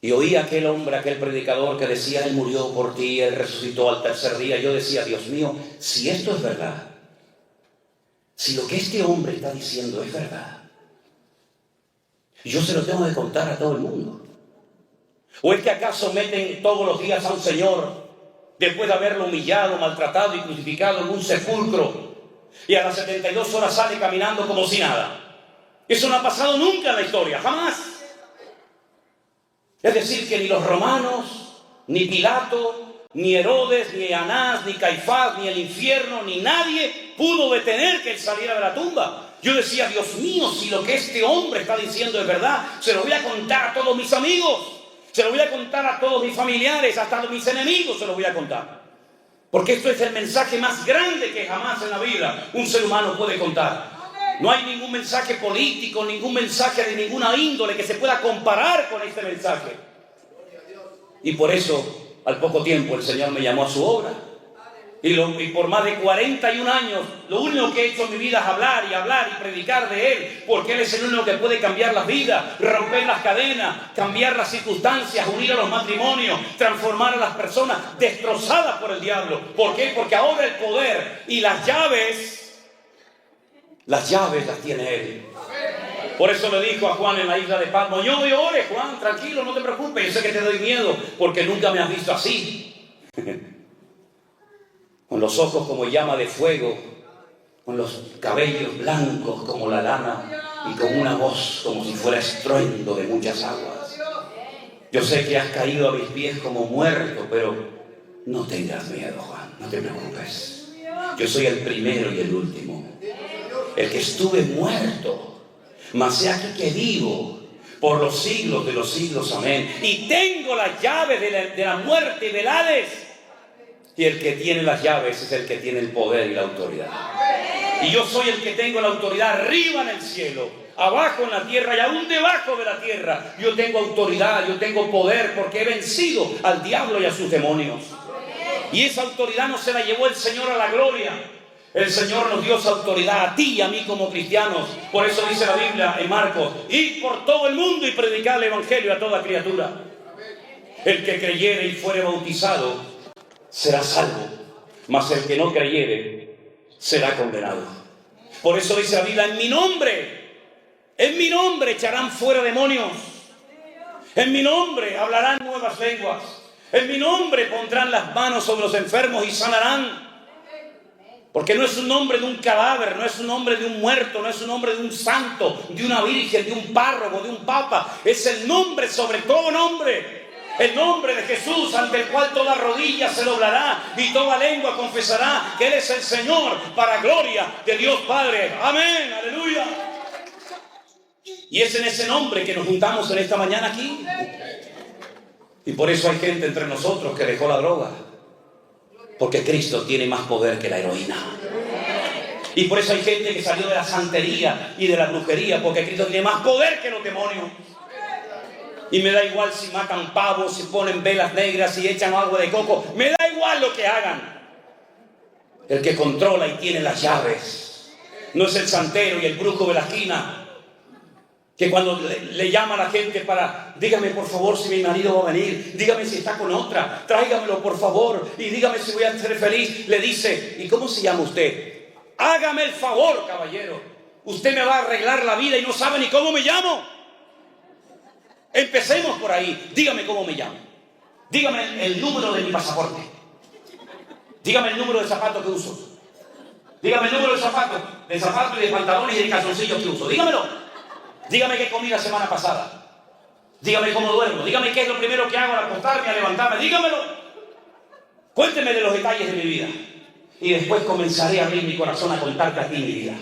Y oí a aquel hombre, aquel predicador que decía, Él murió por ti, Él resucitó al tercer día. Yo decía, Dios mío, si esto es verdad, si lo que este hombre está diciendo es verdad, yo se lo tengo que contar a todo el mundo. ¿O es que acaso meten todos los días a un señor después de haberlo humillado, maltratado y crucificado en un sepulcro, y a las 72 horas sale caminando como si nada. Eso no ha pasado nunca en la historia, jamás. Es decir, que ni los romanos, ni Pilato, ni Herodes, ni Anás, ni Caifás, ni el infierno, ni nadie pudo detener que él saliera de la tumba. Yo decía, Dios mío, si lo que este hombre está diciendo es verdad, se lo voy a contar a todos mis amigos, se lo voy a contar a todos mis familiares, hasta a mis enemigos se lo voy a contar. Porque esto es el mensaje más grande que jamás en la vida un ser humano puede contar. No hay ningún mensaje político, ningún mensaje de ninguna índole que se pueda comparar con este mensaje. Y por eso, al poco tiempo, el Señor me llamó a su obra. Y por más de 41 años, lo único que he hecho en mi vida es hablar y predicar de Él, porque Él es el único que puede cambiar las vidas, romper las cadenas, cambiar las circunstancias, unir a los matrimonios, transformar a las personas destrozadas por el diablo. ¿Por qué? Porque ahora el poder y las llaves las tiene Él. Por eso le dijo a Juan en la isla de Patmos, yo me ore, Juan, tranquilo, no te preocupes, yo sé que te doy miedo, porque nunca me has visto así. Con los ojos como llama de fuego, con los cabellos blancos como la lana y con una voz como si fuera estruendo de muchas aguas. Yo sé que has caído a mis pies como muerto, pero no tengas miedo, Juan, no te preocupes. Yo soy el primero y el último, el que estuve muerto, mas he aquí que vivo por los siglos de los siglos, amén. Y tengo las llaves de la muerte y del Hades. Y el que tiene las llaves es el que tiene el poder y la autoridad. Y yo soy el que tengo la autoridad arriba en el cielo, abajo en la tierra y aún debajo de la tierra. Yo tengo autoridad, yo tengo poder porque he vencido al diablo y a sus demonios. Y esa autoridad no se la llevó el Señor a la gloria. El Señor nos dio esa autoridad a ti y a mí como cristianos. Por eso dice la Biblia en Marcos, id por todo el mundo y predicad el evangelio a toda criatura. El que creyere y fuere bautizado será salvo, mas el que no creyere será condenado. Por eso dice la Biblia, en mi nombre echarán fuera demonios, en mi nombre hablarán nuevas lenguas, en mi nombre pondrán las manos sobre los enfermos y sanarán. Porque no es un nombre de un cadáver, no es un nombre de un muerto, no es un nombre de un santo, de una virgen, de un párroco, de un papa. Es el nombre sobre todo nombre. El nombre de Jesús, ante el cual toda rodilla se doblará y toda lengua confesará que Él es el Señor, para gloria de Dios Padre. Amén, aleluya. Y es en ese nombre que nos juntamos en esta mañana aquí. Y por eso hay gente entre nosotros que dejó la droga, porque Cristo tiene más poder que la heroína. Y por eso hay gente que salió de la santería y de la brujería, porque Cristo tiene más poder que los demonios. Y me da igual si matan pavos, si ponen velas negras, si echan agua de coco. Me da igual lo que hagan. El que controla y tiene las llaves no es el santero y el brujo de la esquina, que cuando le llama a la gente para, dígame por favor si mi marido va a venir, dígame si está con otra, tráigamelo por favor y dígame si voy a ser feliz, le dice, ¿y cómo se llama usted? Hágame el favor, caballero, usted me va a arreglar la vida y no sabe ni cómo me llamo. Empecemos por ahí. Dígame cómo me llamo, dígame el número de mi pasaporte, dígame el número de zapatos que uso, dígame el número de zapatos y de pantalones y de calzoncillos que uso, dígamelo. Dígame qué comí la semana pasada, dígame cómo duermo, dígame qué es lo primero que hago al acostarme, al levantarme, dígamelo. Cuénteme de los detalles de mi vida y después comenzaré a abrir mi corazón a contarte a ti mi vida.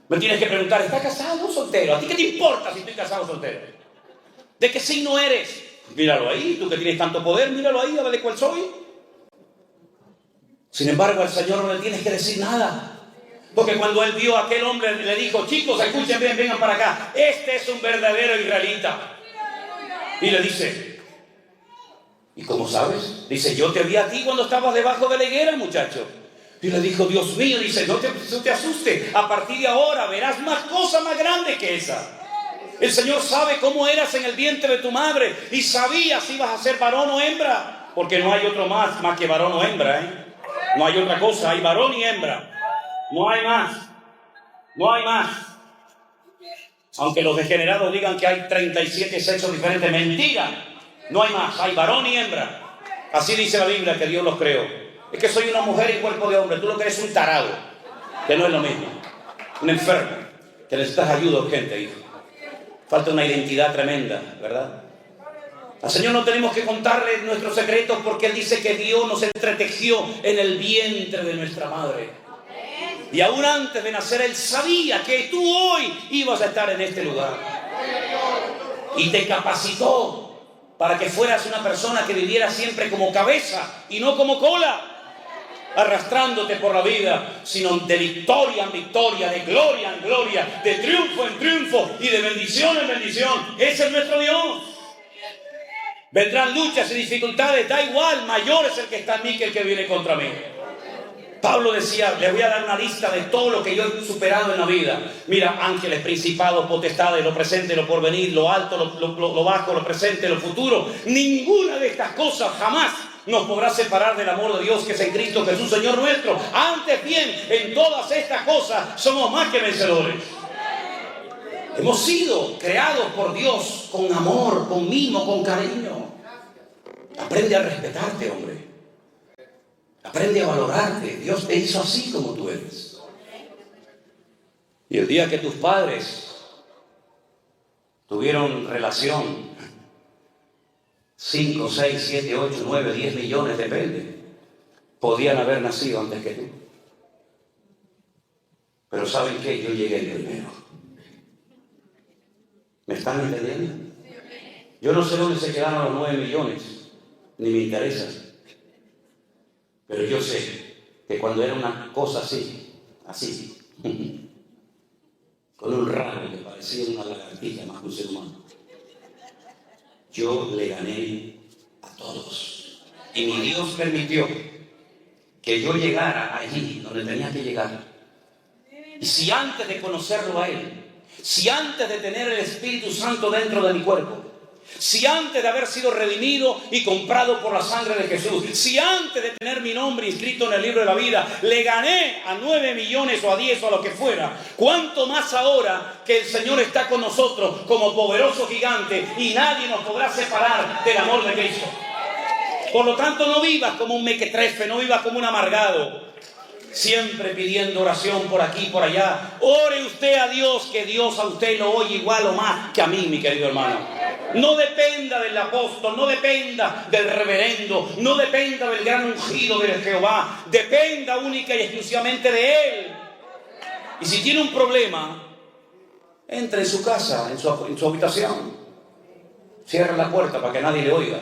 Me tienes que preguntar, ¿estás casado o soltero? ¿A ti qué te importa si estoy casado o soltero? ¿De qué signo eres? Míralo ahí, tú que tienes tanto poder, míralo ahí, a ver de cuál soy. Sin embargo, al Señor no le tienes que decir nada. Porque cuando Él vio a aquel hombre, le dijo, chicos, escuchen bien, vengan para acá. Este es un verdadero israelita. Y le dice, ¿y cómo sabes? Dice, yo te vi a ti cuando estabas debajo de la higuera, muchacho. Y le dijo, Dios mío, dice, no te asustes. A partir de ahora verás más cosas más grandes que esa. El Señor sabe cómo eras en el vientre de tu madre y sabía si ibas a ser varón o hembra. Porque no hay otro más que varón o hembra, ¿eh? No hay otra cosa, hay varón y hembra. No hay más. No hay más. Aunque los degenerados digan que hay 37 sexos diferentes, mentira. No hay más, hay varón y hembra. Así dice la Biblia que Dios los creó. Es que soy una mujer y cuerpo de hombre. Tú lo que eres un tarado, que no es lo mismo. Un enfermo, que necesitas ayuda urgente, hijo. Falta una identidad tremenda, ¿verdad? Al Señor no tenemos que contarle nuestros secretos porque Él dice que Dios nos entretejió en el vientre de nuestra madre. Y aún antes de nacer Él sabía que tú hoy ibas a estar en este lugar. Y te capacitó para que fueras una persona que viviera siempre como cabeza y no como cola, arrastrándote por la vida, sino de victoria en victoria, de gloria en gloria, de triunfo en triunfo y de bendición en bendición. Ese es nuestro Dios. Vendrán luchas y dificultades, da igual, mayor es el que está en mí que el que viene contra mí. Pablo decía, les voy a dar una lista de todo lo que yo he superado en la vida. Mira, ángeles, principados, potestades, lo presente, lo porvenir, lo alto, lo bajo, lo presente, lo futuro. Ninguna de estas cosas jamás nos podrá separar del amor de Dios que es en Cristo Jesús, Señor nuestro. Antes bien, en todas estas cosas somos más que vencedores. Hemos sido creados por Dios con amor, con mimo, con cariño. Aprende a respetarte, hombre. Aprende a valorarte. Dios te hizo así como tú eres. Y el día que tus padres tuvieron relación, 5, 6, 7, 8, 9, 10 millones, depende, podían haber nacido antes que tú. Pero ¿saben qué? Yo llegué el primero. ¿Me están entendiendo? Yo no sé dónde se quedaron los 9 millones, ni me interesa. Pero yo sé que cuando era una cosa así, con un rabo que parecía una lagartija más que un ser humano, yo le gané a todos. Y mi Dios permitió que yo llegara allí donde tenía que llegar. Y si antes de conocerlo a Él, si antes de tener el Espíritu Santo dentro de mi cuerpo, si antes de haber sido redimido y comprado por la sangre de Jesús, si antes de tener mi nombre inscrito en el libro de la vida, le gané a 9 millones o a 10 o a lo que fuera, ¿cuánto más ahora que el Señor está con nosotros como poderoso gigante y nadie nos podrá separar del amor de Cristo? Por lo tanto, no vivas como un mequetrefe, no vivas como un amargado, siempre pidiendo oración por aquí y por allá. Ore usted a Dios, que Dios a usted lo oye igual o más que a mí, mi querido hermano. No dependa del apóstol, no dependa del reverendo, no dependa del gran ungido de Jehová. Dependa única y exclusivamente de Él. Y si tiene un problema, entre en su casa, en su habitación. Cierra la puerta para que nadie le oiga.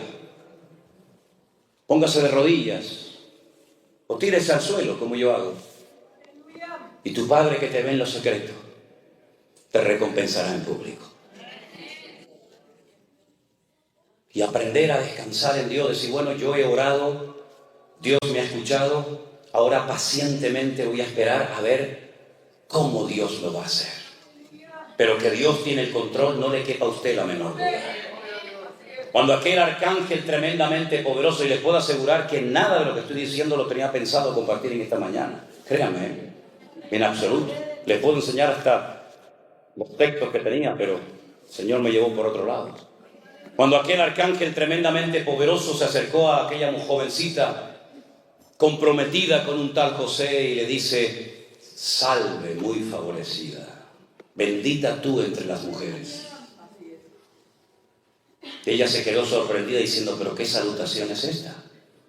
Póngase de rodillas. O tírese al suelo, como yo hago. Y tu Padre que te ve en lo secreto, te recompensará en público. Y aprender a descansar en Dios, decir, bueno, yo he orado, Dios me ha escuchado, ahora pacientemente voy a esperar a ver cómo Dios lo va a hacer. Pero que Dios tiene el control, no le quepa a usted la menor duda. Cuando aquel arcángel tremendamente poderoso, y les puedo asegurar que nada de lo que estoy diciendo lo tenía pensado compartir en esta mañana, créanme, en absoluto. Les puedo enseñar hasta los textos que tenía, pero el Señor me llevó por otro lado. Cuando aquel arcángel tremendamente poderoso se acercó a aquella jovencita comprometida con un tal José y le dice, salve muy favorecida, bendita tú entre las mujeres. Ella se quedó sorprendida diciendo, pero ¿qué salutación es esta?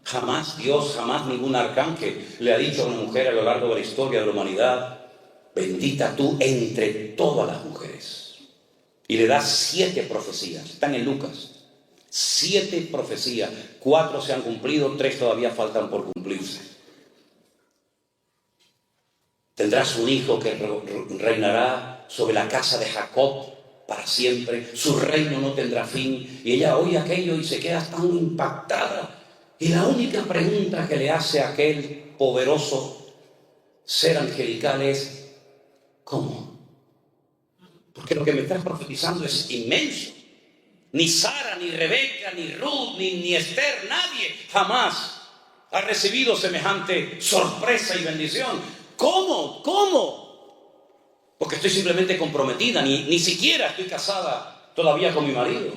Jamás Dios, jamás ningún arcángel le ha dicho a una mujer a lo largo de la historia de la humanidad, bendita tú entre todas las mujeres. Y le da 7 profecías, están en Lucas, 7 profecías, 4 se han cumplido, 3 todavía faltan por cumplirse. Tendrás un hijo que reinará sobre la casa de Jacob para siempre, su reino no tendrá fin. Y ella oye aquello y se queda tan impactada. Y la única pregunta que le hace a aquel poderoso ser angelical es, ¿cómo? Porque lo que me estás profetizando es inmenso. Ni Sara, ni Rebeca, ni Ruth, ni Esther, nadie jamás ha recibido semejante sorpresa y bendición. ¿Cómo? ¿Cómo? Porque estoy simplemente comprometida, ni siquiera estoy casada todavía con mi marido.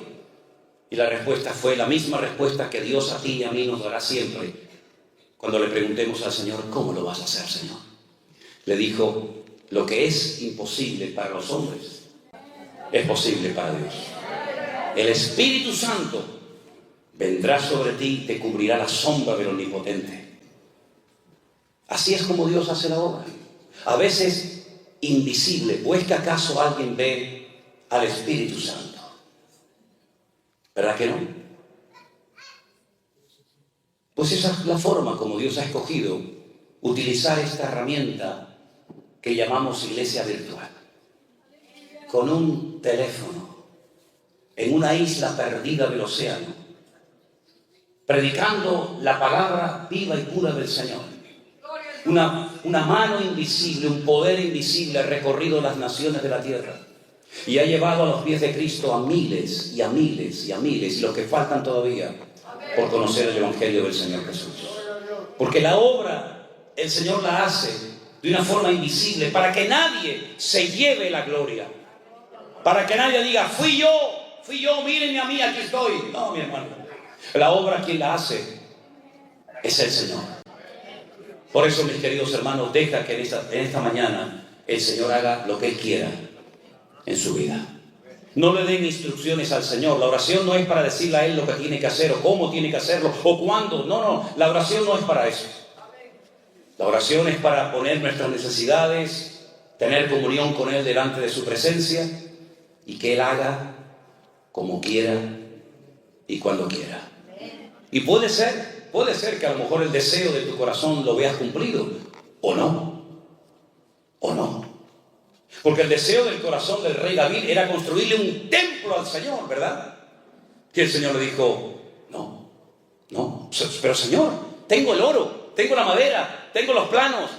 Y la respuesta fue la misma respuesta que Dios a ti y a mí nos dará siempre cuando le preguntemos al Señor, ¿cómo lo vas a hacer, Señor? Le dijo, lo que es imposible para los hombres es posible para Dios. El Espíritu Santo vendrá sobre ti y te cubrirá la sombra del Omnipotente. Así es como Dios hace la obra. A veces invisible, ¿o es que acaso alguien ve al Espíritu Santo? ¿Verdad que no? Pues esa es la forma como Dios ha escogido utilizar esta herramienta que llamamos iglesia virtual. Con un teléfono, en una isla perdida del océano, predicando la palabra viva y pura del Señor. Una mano invisible, un poder invisible ha recorrido las naciones de la tierra y ha llevado a los pies de Cristo a miles y a miles y a miles, y los que faltan todavía por conocer el Evangelio del Señor Jesús. Porque la obra el Señor la hace de una forma invisible para que nadie se lleve la gloria, para que nadie diga, fui yo, mírenme a mí, aquí estoy. No, mi hermano, la obra quien la hace es el Señor. Por eso, mis queridos hermanos, deja que en esta mañana el Señor haga lo que Él quiera en su vida. No le den instrucciones al Señor. La oración no es para decirle a Él lo que tiene que hacer, o cómo tiene que hacerlo, o cuándo. No, la oración no es para eso. La oración es para poner nuestras necesidades, tener comunión con Él delante de su presencia, y que Él haga como quiera y cuando quiera. Y puede ser que a lo mejor el deseo de tu corazón lo veas cumplido, o no. Porque el deseo del corazón del rey David era construirle un templo al Señor, ¿verdad? Y el Señor le dijo, no, pero Señor, tengo el oro, tengo la madera, tengo los planos,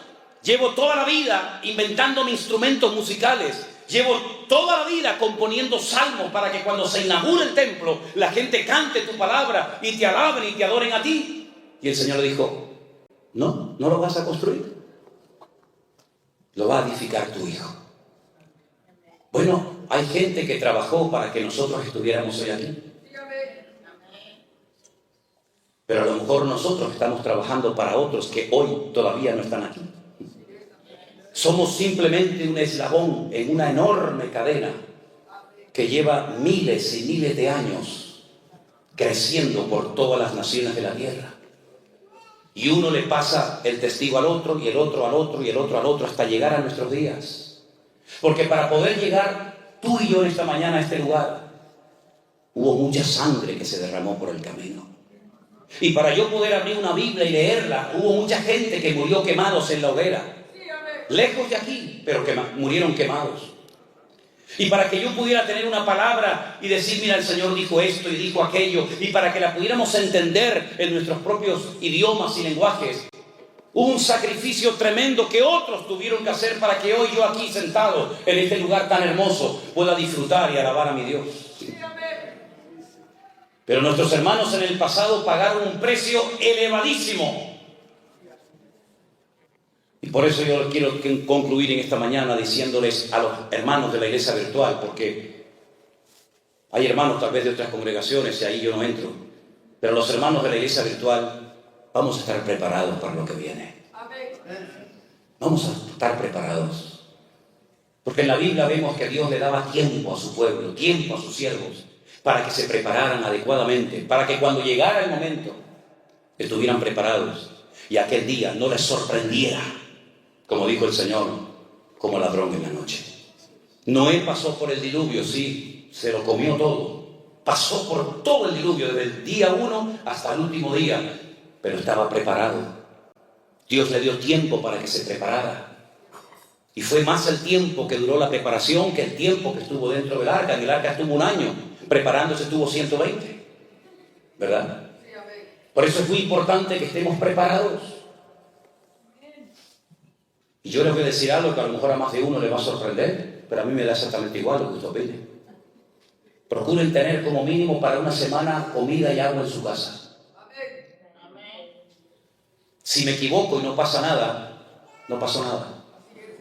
llevo toda la vida inventándome instrumentos musicales, llevo toda la vida componiendo salmos para que cuando se inaugure el templo, la gente cante tu palabra y te alaben y te adoren a ti. Y el Señor le dijo, no lo vas a construir, lo va a edificar tu hijo. Bueno, hay gente que trabajó para que nosotros estuviéramos hoy aquí. Pero a lo mejor nosotros estamos trabajando para otros que hoy todavía no están aquí. Somos simplemente un eslabón en una enorme cadena que lleva miles y miles de años creciendo por todas las naciones de la tierra. Y uno le pasa el testigo al otro, y el otro al otro, y el otro al otro, hasta llegar a nuestros días. Porque para poder llegar tú y yo en esta mañana a este lugar, hubo mucha sangre que se derramó por el camino. Y para yo poder abrir una Biblia y leerla, hubo mucha gente que murió quemados en la hoguera. Lejos de aquí, pero que murieron quemados. Y para que yo pudiera tener una palabra y decir, mira, el Señor dijo esto y dijo aquello, y para que la pudiéramos entender en nuestros propios idiomas y lenguajes, hubo un sacrificio tremendo que otros tuvieron que hacer para que hoy yo aquí sentado en este lugar tan hermoso pueda disfrutar y alabar a mi Dios. Pero nuestros hermanos en el pasado pagaron un precio elevadísimo. Y por eso yo quiero concluir en esta mañana diciéndoles a los hermanos de la iglesia virtual, porque hay hermanos tal vez de otras congregaciones y ahí yo no entro, pero los hermanos de la iglesia virtual vamos a estar preparados para lo que viene. Vamos a estar preparados. Porque en la Biblia vemos que Dios le daba tiempo a su pueblo, tiempo a sus siervos, para que se prepararan adecuadamente, para que cuando llegara el momento estuvieran preparados y aquel día no les sorprendiera, como dijo el Señor, como ladrón en la noche. Noé pasó por el diluvio, sí, se lo comió todo. Pasó por todo el diluvio, desde el día 1 hasta el último día, pero estaba preparado. Dios le dio tiempo para que se preparara. Y fue más el tiempo que duró la preparación que el tiempo que estuvo dentro del arca. En el arca estuvo 1 año, preparándose estuvo 120. ¿Verdad? Por eso es muy importante que estemos preparados. Y yo les voy a decir algo que a lo mejor a más de uno le va a sorprender, pero a mí me da exactamente igual lo que usted opine. Procuren tener como mínimo para una semana comida y agua en su casa. Si me equivoco y no pasa nada, no pasó nada.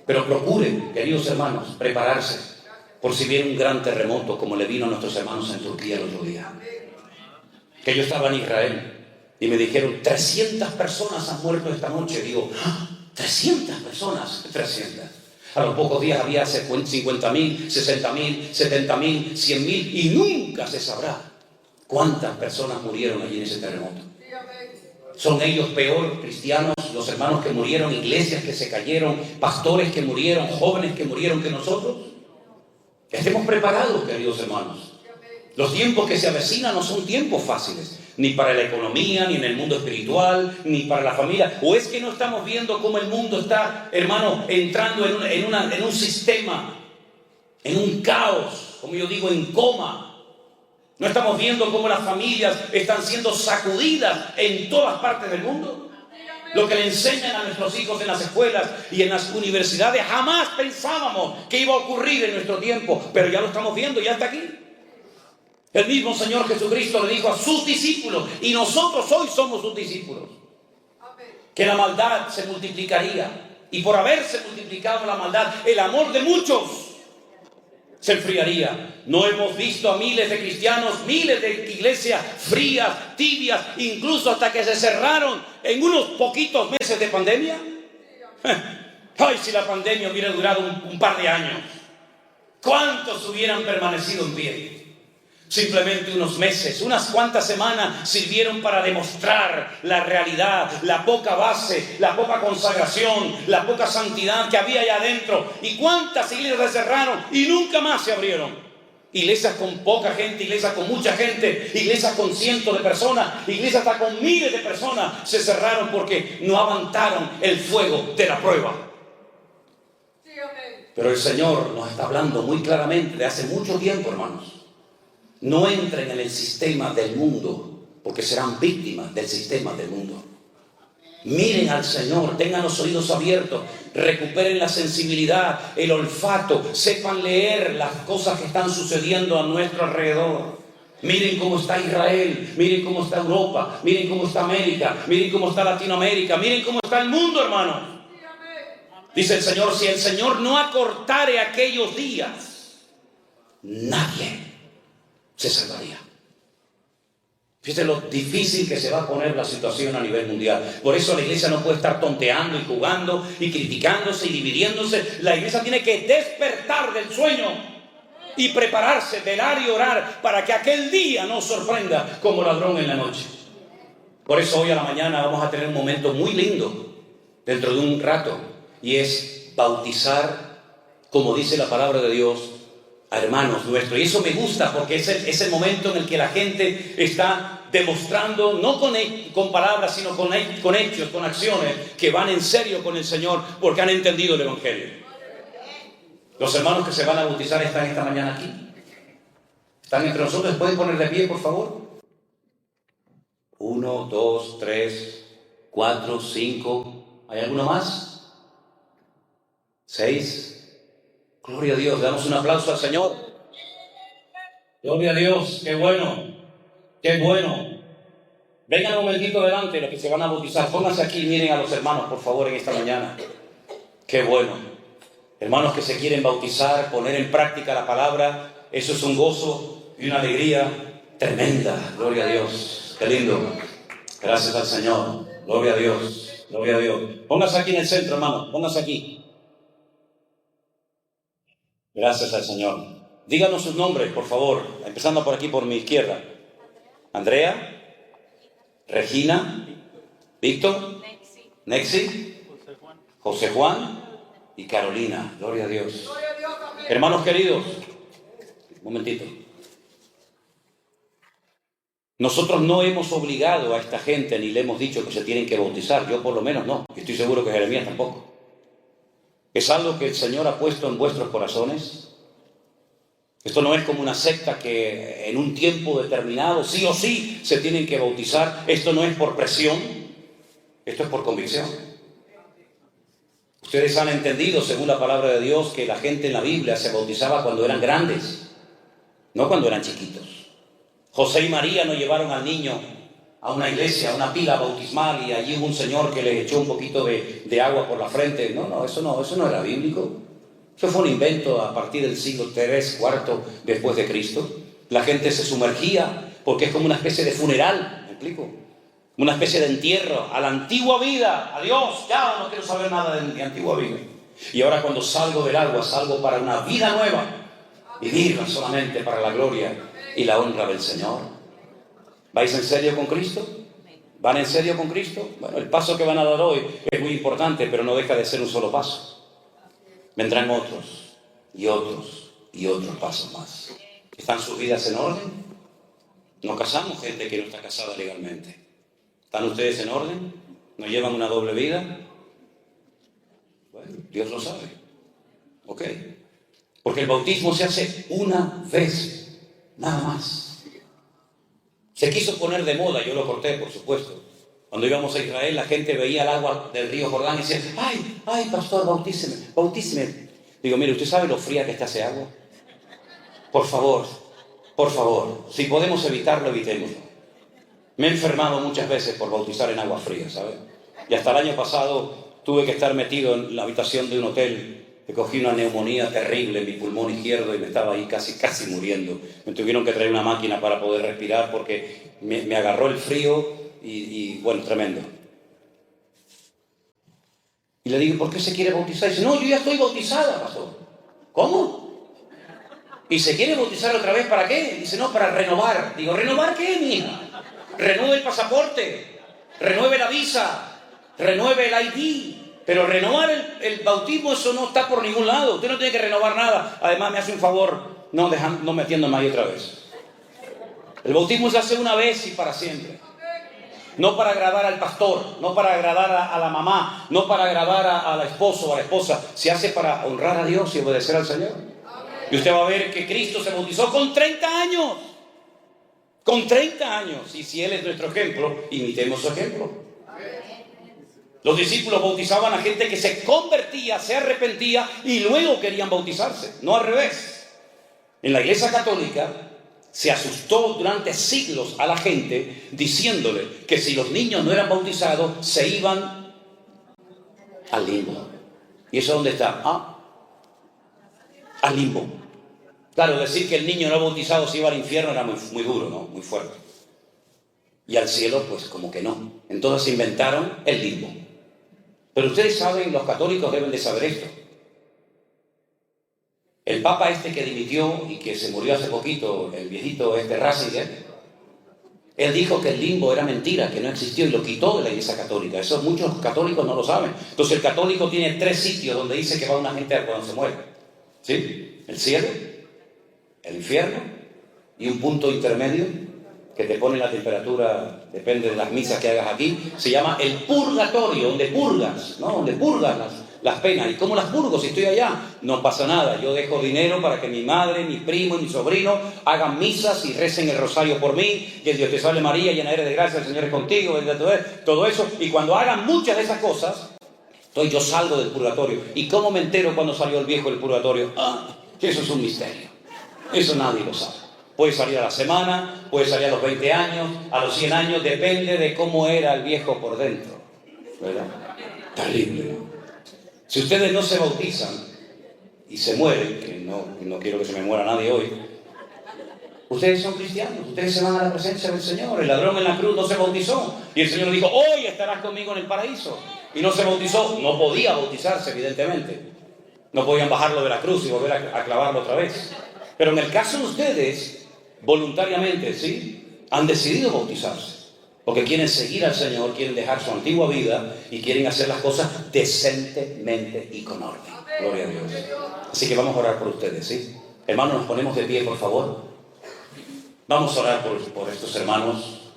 Pero procuren, queridos hermanos, prepararse por si viene un gran terremoto como le vino a nuestros hermanos en Turquía el otro día. que yo estaba en Israel y me dijeron, 300 personas han muerto esta noche. Digo, ¿ah? 300 personas, 300. A los pocos días había 50.000, 60.000, 70.000, 100.000 y nunca se sabrá cuántas personas murieron allí en ese terremoto. ¿Son ellos peor cristianos, los hermanos que murieron, iglesias que se cayeron, pastores que murieron, jóvenes que murieron que nosotros? Estemos preparados, queridos hermanos. Los tiempos que se avecinan no son tiempos fáciles, ni para la economía, ni en el mundo espiritual, ni para la familia. ¿O es que no estamos viendo cómo el mundo está, hermano, entrando en un sistema, en un caos, como yo digo, en coma? ¿No estamos viendo cómo las familias están siendo sacudidas en todas partes del mundo? Lo que le enseñan a nuestros hijos en las escuelas y en las universidades, jamás pensábamos que iba a ocurrir en nuestro tiempo, pero ya lo estamos viendo, ya está aquí. El mismo Señor Jesucristo le dijo a sus discípulos, y nosotros hoy somos sus discípulos, que la maldad se multiplicaría, y por haberse multiplicado la maldad, el amor de muchos se enfriaría. No hemos visto a miles de cristianos, miles de iglesias frías, tibias, incluso hasta que se cerraron en unos poquitos meses de pandemia. Ay, si la pandemia hubiera durado un par de años, ¿cuántos hubieran permanecido en pie? Simplemente unos meses, unas cuantas semanas sirvieron para demostrar la realidad, la poca base, la poca consagración, la poca santidad que había allá adentro. ¿Y cuántas iglesias se cerraron y nunca más se abrieron? Iglesias con poca gente, iglesias con mucha gente, iglesias con cientos de personas, iglesias hasta con miles de personas se cerraron porque no aguantaron el fuego de la prueba. Pero el Señor nos está hablando muy claramente de hace mucho tiempo, hermanos. No entren en el sistema del mundo, porque serán víctimas del sistema del mundo. Miren al Señor, tengan los oídos abiertos, recuperen la sensibilidad, el olfato, sepan leer las cosas que están sucediendo a nuestro alrededor. Miren cómo está Israel, miren cómo está Europa, miren cómo está América, miren cómo está Latinoamérica, miren cómo está el mundo, hermano. Dice el Señor, si el Señor no acortare aquellos días, nadie se salvaría. Fíjate lo difícil que se va a poner la situación a nivel mundial. Por eso la iglesia no puede estar tonteando y jugando y criticándose y dividiéndose. La iglesia tiene que despertar del sueño y prepararse, velar y orar para que aquel día nos sorprenda como ladrón en la noche. Por eso hoy a la mañana vamos a tener un momento muy lindo dentro de un rato, y es bautizar, como dice la palabra de Dios, a hermanos nuestros. Y eso me gusta porque es el momento en el que la gente está demostrando, no con palabras, sino con hechos, con acciones, que van en serio con el Señor porque han entendido el Evangelio. Los hermanos que se van a bautizar están esta mañana aquí. Están entre nosotros. ¿Pueden poner de pie, por favor? 1, 2, 3, 4, 5. ¿Hay alguno más? 6. Gloria a Dios, le damos un aplauso al Señor. Gloria a Dios, qué bueno, qué bueno. Vengan un momentito adelante los que se van a bautizar. Pónganse aquí y miren a los hermanos, por favor, en esta mañana. Qué bueno. Hermanos que se quieren bautizar, poner en práctica la palabra, eso es un gozo y una alegría tremenda. Gloria a Dios, qué lindo. Gracias al Señor. Gloria a Dios, gloria a Dios. Pónganse aquí en el centro, hermano, pónganse aquí. Gracias al Señor. Díganos sus nombres, por favor, empezando por aquí, por mi izquierda. Andrea, Regina, Víctor, Nexi, José Juan y Carolina. Gloria a Dios. Hermanos queridos, un momentito. Nosotros no hemos obligado a esta gente ni le hemos dicho que se tienen que bautizar. Yo por lo menos no. Estoy seguro que Jeremías tampoco. Es algo que el Señor ha puesto en vuestros corazones. Esto no es como una secta que en un tiempo determinado sí o sí se tienen que bautizar. Esto no es por presión, esto es por convicción. Ustedes han entendido, según la palabra de Dios, que la gente en la Biblia se bautizaba cuando eran grandes, no cuando eran chiquitos. José y María no llevaron al niño a una iglesia, a una pila bautismal, y allí hubo un señor que les echó un poquito de agua por la frente. No, eso no era bíblico. Eso fue un invento a partir del siglo III, IV después de Cristo. La gente se sumergía porque es como una especie de funeral, ¿me explico? Una especie de entierro a la antigua vida. Adiós, ya no quiero saber nada de mi antigua vida. Y ahora cuando salgo del agua, salgo para una vida nueva, vivirla solamente para la gloria y la honra del Señor. ¿Vais en serio con Cristo? ¿Van en serio con Cristo? Bueno, el paso que van a dar hoy es muy importante, pero no deja de ser un solo paso. Vendrán otros y otros y otros pasos más. ¿Están sus vidas en orden? No casamos gente que no está casada legalmente. ¿Están ustedes en orden? ¿No llevan una doble vida? Bueno, Dios lo sabe. ¿Ok? Porque el bautismo se hace una vez, nada más. Se quiso poner de moda, yo lo corté, por supuesto. Cuando íbamos a Israel, la gente veía el agua del río Jordán y decía, ¡ay, pastor, bautíceme! Digo, mire, ¿usted sabe lo fría que está ese agua? Por favor, si podemos evitarlo, evitémoslo. Me he enfermado muchas veces por bautizar en agua fría, ¿sabe? Y hasta el año pasado tuve que estar metido en la habitación de un hotel. Me cogí una neumonía terrible en mi pulmón izquierdo y me estaba ahí casi muriendo. Me tuvieron que traer una máquina para poder respirar porque me agarró el frío y bueno, tremendo. Y le digo, ¿por qué se quiere bautizar? Y dice, no, yo ya estoy bautizada, pastor. ¿Cómo? ¿Y se quiere bautizar otra vez para qué? Dice, no, para renovar. Digo, ¿renovar qué, mija? Renueve el pasaporte, renueve la visa, renueve el ID. Pero renovar el bautismo, eso no está por ningún lado. Usted no tiene que renovar nada. Además, me hace un favor, no metiéndome ahí otra vez. El bautismo se hace una vez y para siempre. No para agradar al pastor, no para agradar a la mamá, no para agradar al esposo o a la esposa. Se hace para honrar a Dios y obedecer al Señor. Y usted va a ver que Cristo se bautizó con 30 años. Con 30 años. Y si Él es nuestro ejemplo, imitemos su ejemplo. Los discípulos bautizaban a gente que se convertía, se arrepentía y luego querían bautizarse, no al revés. En la Iglesia Católica se asustó durante siglos a la gente diciéndole que si los niños no eran bautizados se iban al limbo. ¿Y eso dónde está? Al limbo. Claro, decir que el niño no bautizado se iba al infierno era muy duro, ¿no? Muy fuerte. Y al cielo, pues como que no. Entonces inventaron el limbo. Pero ustedes saben, los católicos deben de saber esto. El papa que dimitió y que se murió hace poquito, el viejito Ratzinger, él dijo que el limbo era mentira, que no existió y lo quitó de la Iglesia Católica. Eso muchos católicos no lo saben. Entonces el católico tiene 3 sitios donde dice que va una gente cuando se muere. ¿Sí? El cielo, el infierno y un punto intermedio que te pone la temperatura, depende de las misas que hagas aquí, se llama el purgatorio, donde purgas, ¿no? Donde purgas las penas. ¿Y cómo las purgo si estoy allá? No pasa nada, yo dejo dinero para que mi madre, mi primo y mi sobrino hagan misas y recen el rosario por mí, y el Dios te salve María, llena eres de gracia, el Señor es contigo, todo eso, y cuando hagan muchas de esas cosas, entonces yo salgo del purgatorio. ¿Y cómo me entero cuando salió el viejo del purgatorio? Eso es un misterio, eso nadie lo sabe. Puede salir a la semana, puede salir a los 20 años, a los 100 años, depende de cómo era el viejo por dentro, ¿verdad? Terrible, ¿no? Si ustedes no se bautizan y se mueren, que no quiero que se me muera nadie hoy, ustedes son cristianos, ustedes se van a la presencia del Señor. El ladrón en la cruz no se bautizó y el Señor le dijo, hoy estarás conmigo en el paraíso. Y no se bautizó, no podía bautizarse evidentemente. No podían bajarlo de la cruz y volver a clavarlo otra vez. Pero en el caso de ustedes, voluntariamente, ¿sí? Han decidido bautizarse. Porque quieren seguir al Señor, quieren dejar su antigua vida y quieren hacer las cosas decentemente y con orden. Gloria a Dios. Así que vamos a orar por ustedes, ¿sí? Hermanos, nos ponemos de pie, por favor. Vamos a orar por estos hermanos.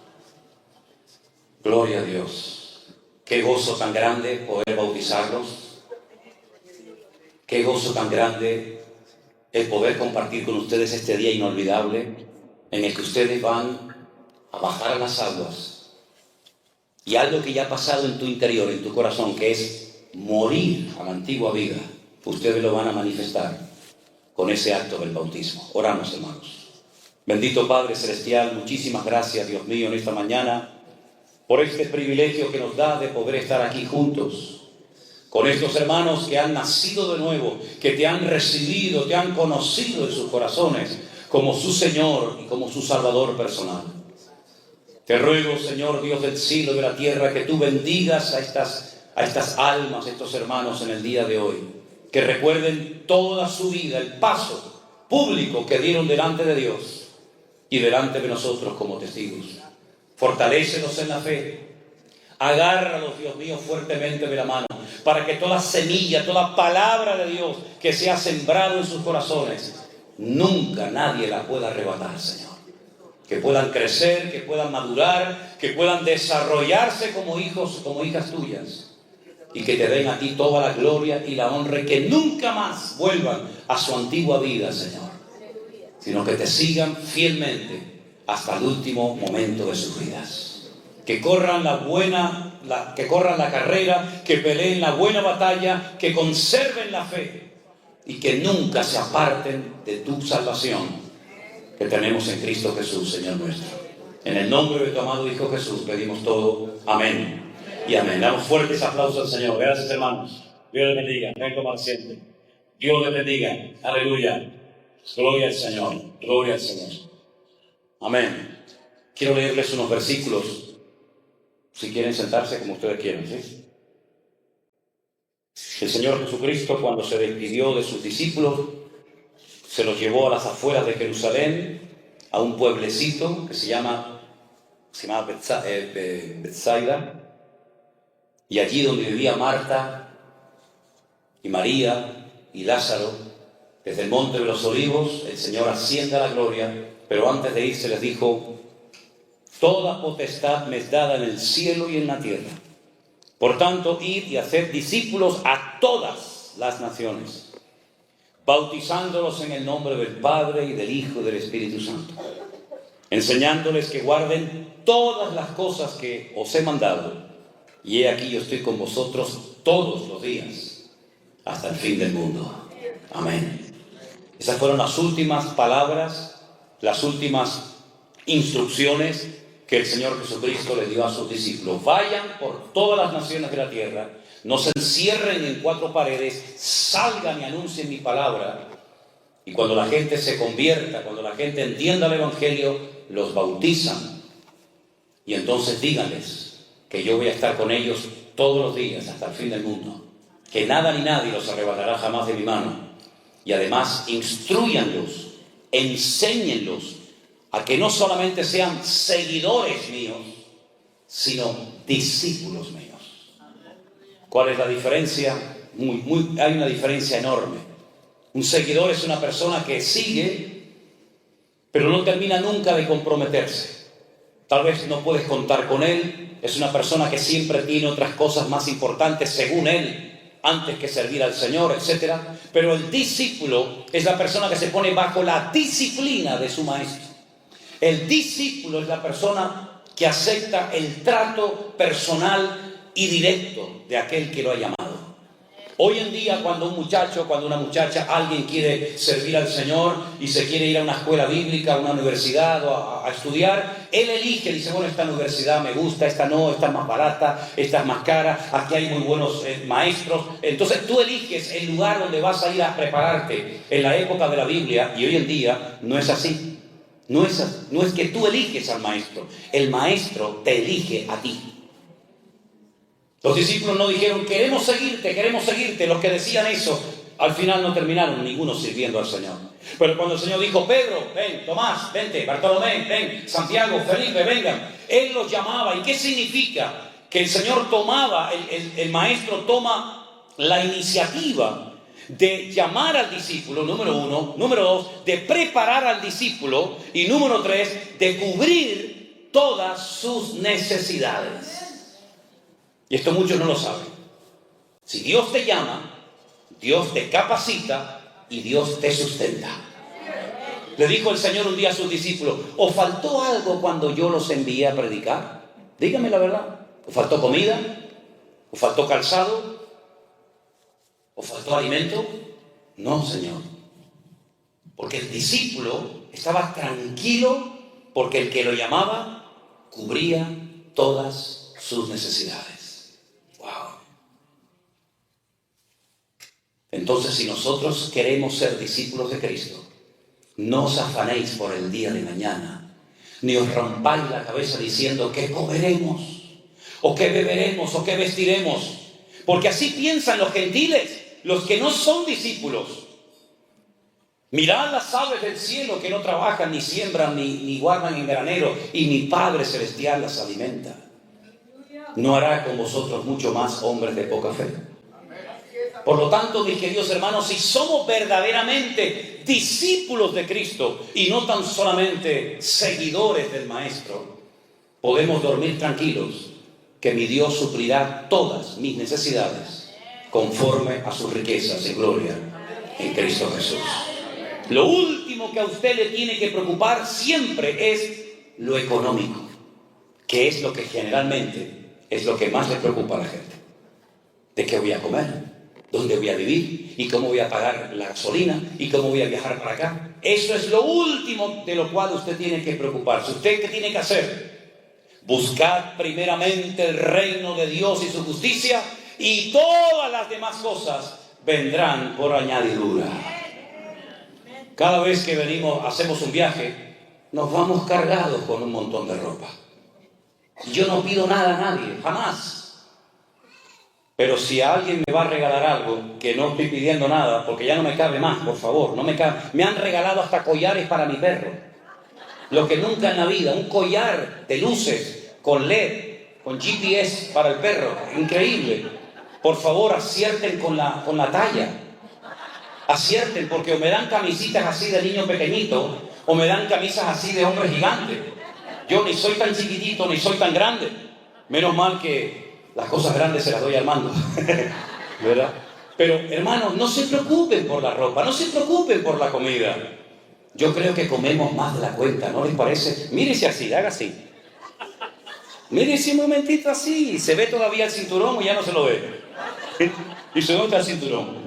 Gloria a Dios. Qué gozo tan grande poder bautizarlos. Qué gozo tan grande el poder compartir con ustedes este día inolvidable en el que ustedes van a bajar a las aguas y algo que ya ha pasado en tu interior, en tu corazón, que es morir a la antigua vida, ustedes lo van a manifestar con ese acto del bautismo. Oramos, hermanos. Bendito Padre Celestial, muchísimas gracias, Dios mío, en esta mañana por este privilegio que nos da de poder estar aquí juntos con estos hermanos que han nacido de nuevo, que te han recibido, te han conocido en sus corazones como su Señor y como su Salvador personal. Te ruego, Señor Dios del cielo y de la tierra, que tú bendigas a estas almas, a estos hermanos en el día de hoy. Que recuerden toda su vida, el paso público que dieron delante de Dios y delante de nosotros como testigos. Fortalécelos en la fe. Agárralos, Dios mío, fuertemente de la mano, para que toda semilla, toda palabra de Dios que se ha sembrado en sus corazones, nunca nadie la pueda arrebatar, Señor. Que puedan crecer, que puedan madurar, que puedan desarrollarse como hijos, como hijas tuyas, y que te den a ti toda la gloria y la honra, y que nunca más vuelvan a su antigua vida, Señor, sino que te sigan fielmente hasta el último momento de sus vidas. Que corran la carrera, que peleen la buena batalla, que conserven la fe y que nunca se aparten de tu salvación que tenemos en Cristo Jesús, Señor nuestro. En el nombre de tu amado Hijo Jesús pedimos todo. Amén y amén. Damos fuertes aplausos al Señor. Gracias, hermanos. Dios les bendiga. Ven a tomar asiento. Dios les bendiga. Aleluya. Gloria al Señor. Gloria al Señor. Amén. Quiero leerles unos versículos. Si quieren sentarse como ustedes quieren, ¿sí? El Señor Jesucristo, cuando se despidió de sus discípulos, se los llevó a las afueras de Jerusalén, a un pueblecito que se llama Betsaida, y allí donde vivía Marta y María y Lázaro, desde el monte de los Olivos, el Señor asciende a la gloria, pero antes de irse les dijo: toda potestad me es dada en el cielo y en la tierra. Por tanto, id y haced discípulos a todas las naciones, bautizándolos en el nombre del Padre y del Hijo y del Espíritu Santo, enseñándoles que guarden todas las cosas que os he mandado. Y he aquí, yo estoy con vosotros todos los días, hasta el fin del mundo. Amén. Esas fueron las últimas palabras, las últimas instrucciones que el Señor Jesucristo le dio a sus discípulos. Vayan por todas las naciones de la tierra, no se encierren en cuatro paredes, salgan y anuncien mi palabra. Y cuando la gente se convierta, cuando la gente entienda el Evangelio, los bautizan. Y entonces díganles que yo voy a estar con ellos todos los días hasta el fin del mundo, que nada ni nadie los arrebatará jamás de mi mano. Y además, instrúyanlos, enséñenlos a que no solamente sean seguidores míos, sino discípulos míos. ¿Cuál es la diferencia? Hay una diferencia enorme. Un seguidor es una persona que sigue, pero no termina nunca de comprometerse. Tal vez no puedes contar con él, es una persona que siempre tiene otras cosas más importantes según él, antes que servir al Señor, etc. Pero el discípulo es la persona que se pone bajo la disciplina de su maestro. El discípulo es la persona que acepta el trato personal y directo de aquel que lo ha llamado. Hoy en día, cuando un muchacho, cuando una muchacha, alguien quiere servir al Señor y se quiere ir a una escuela bíblica, a una universidad o a estudiar, él elige, dice: bueno, esta universidad me gusta, esta no, esta es más barata, esta es más cara, aquí hay muy buenos maestros. Entonces tú eliges el lugar donde vas a ir a prepararte. En la época de la Biblia, y hoy en día, no es así. No es que tú eliges al maestro, el maestro te elige a ti. Los discípulos no dijeron: queremos seguirte. Los que decían eso, al final no terminaron ninguno sirviendo al Señor. Pero cuando el Señor dijo: Pedro, ven, Tomás, vente, Bartolomé, ven, Santiago, Felipe, vengan, Él los llamaba. ¿Y qué significa? Que el Señor tomaba, el maestro toma la iniciativa de llamar al discípulo, número uno. Número dos, de preparar al discípulo. Y número tres, de cubrir todas sus necesidades. Y esto muchos no lo saben. Si Dios te llama, Dios te capacita y Dios te sustenta. Le dijo el Señor un día a sus discípulos: ¿os faltó algo cuando yo los envié a predicar? Díganme la verdad. ¿Os faltó comida? ¿Os faltó calzado? ¿Os faltó alimento? No, Señor. Porque el discípulo estaba tranquilo, porque el que lo llamaba cubría todas sus necesidades. Wow. Entonces, si nosotros queremos ser discípulos de Cristo, no os afanéis por el día de mañana, ni os rompáis la cabeza diciendo qué comeremos, o qué beberemos, o qué vestiremos, porque así piensan los gentiles, los que no son discípulos. Mirad las aves del cielo que no trabajan, ni siembran, ni guardan en granero, y mi Padre Celestial las alimenta. ¿No hará con vosotros mucho más, hombres de poca fe? Por lo tanto, mis queridos hermanos, si somos verdaderamente discípulos de Cristo y no tan solamente seguidores del Maestro, podemos dormir tranquilos que mi Dios suplirá todas mis necesidades conforme a sus riquezas en gloria en Cristo Jesús. Lo último que a usted le tiene que preocupar siempre es lo económico, que es lo que generalmente es lo que más le preocupa a la gente. ¿De qué voy a comer? ¿Dónde voy a vivir? ¿Y cómo voy a pagar la gasolina? ¿Y cómo voy a viajar para acá? Eso es lo último de lo cual usted tiene que preocuparse. ¿Usted qué tiene que hacer? Buscar primeramente el reino de Dios y su justicia, y todas las demás cosas vendrán por añadidura. Cada vez que hacemos un viaje, nos vamos cargados con un montón de ropa. Yo no pido nada a nadie, jamás. Pero si a alguien me va a regalar algo, que no estoy pidiendo nada, porque ya no me cabe más, por favor, no me cabe. Me han regalado hasta collares para mi perro. Lo que nunca en la vida, un collar de luces, con LED, con GPS para el perro, increíble. Por favor, acierten con la talla. Acierten, porque o me dan camisitas así de niño pequeñito, o me dan camisas así de hombre gigante. Yo ni soy tan chiquitito, ni soy tan grande. Menos mal que las cosas grandes se las doy al mando. ¿Verdad? Pero, hermanos, no se preocupen por la ropa, no se preocupen por la comida. Yo creo que comemos más de la cuenta, ¿no les parece? Mírese así, haga así. Mírese un momentito así. ¿Se ve todavía el cinturón o ya no se lo ve? ¿Y se nota el cinturón?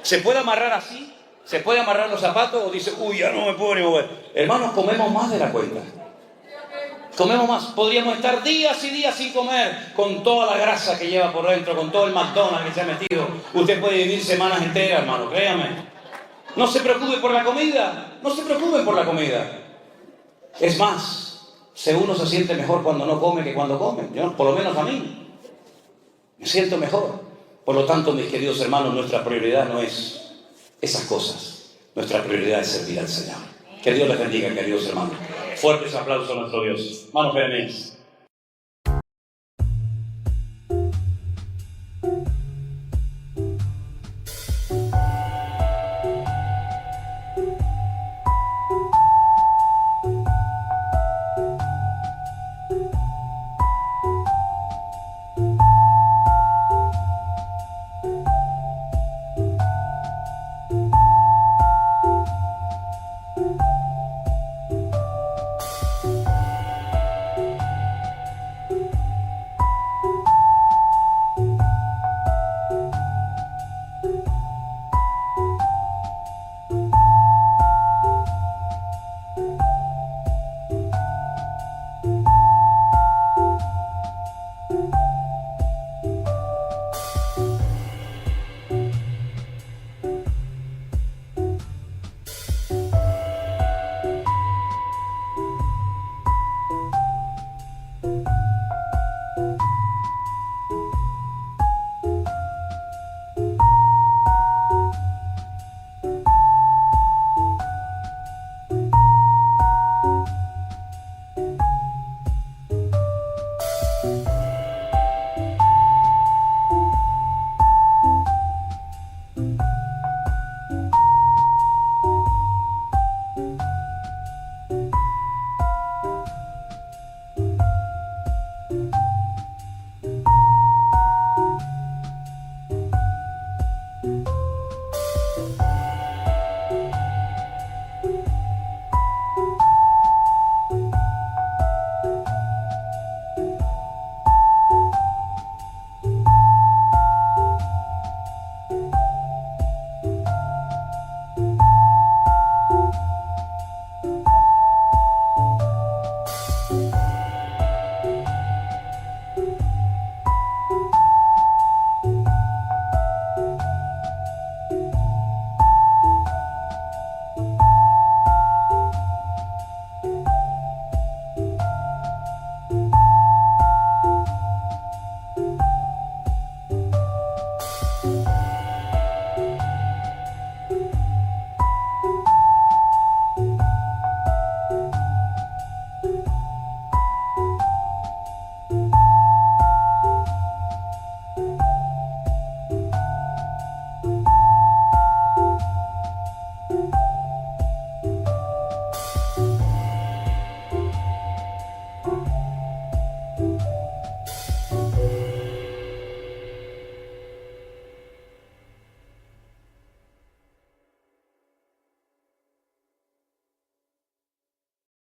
¿Se puede amarrar así? ¿Se puede amarrar los zapatos? O dice, uy, ya no me puedo ni mover. Hermanos, comemos más de la cuenta. Comemos más. Podríamos estar días y días sin comer, con toda la grasa que lleva por dentro, con todo el McDonald's que se ha metido. Usted puede vivir semanas enteras, hermano, créame. No se preocupe por la comida. No se preocupen por la comida. Es más, uno se siente mejor cuando no come que cuando come. Yo, por lo menos a mí. Me siento mejor. Por lo tanto, mis queridos hermanos, nuestra prioridad no es esas cosas. Nuestra prioridad es servir al Señor. Que Dios les bendiga, queridos hermanos. Fuertes aplausos a nuestro Dios. Manos firmes.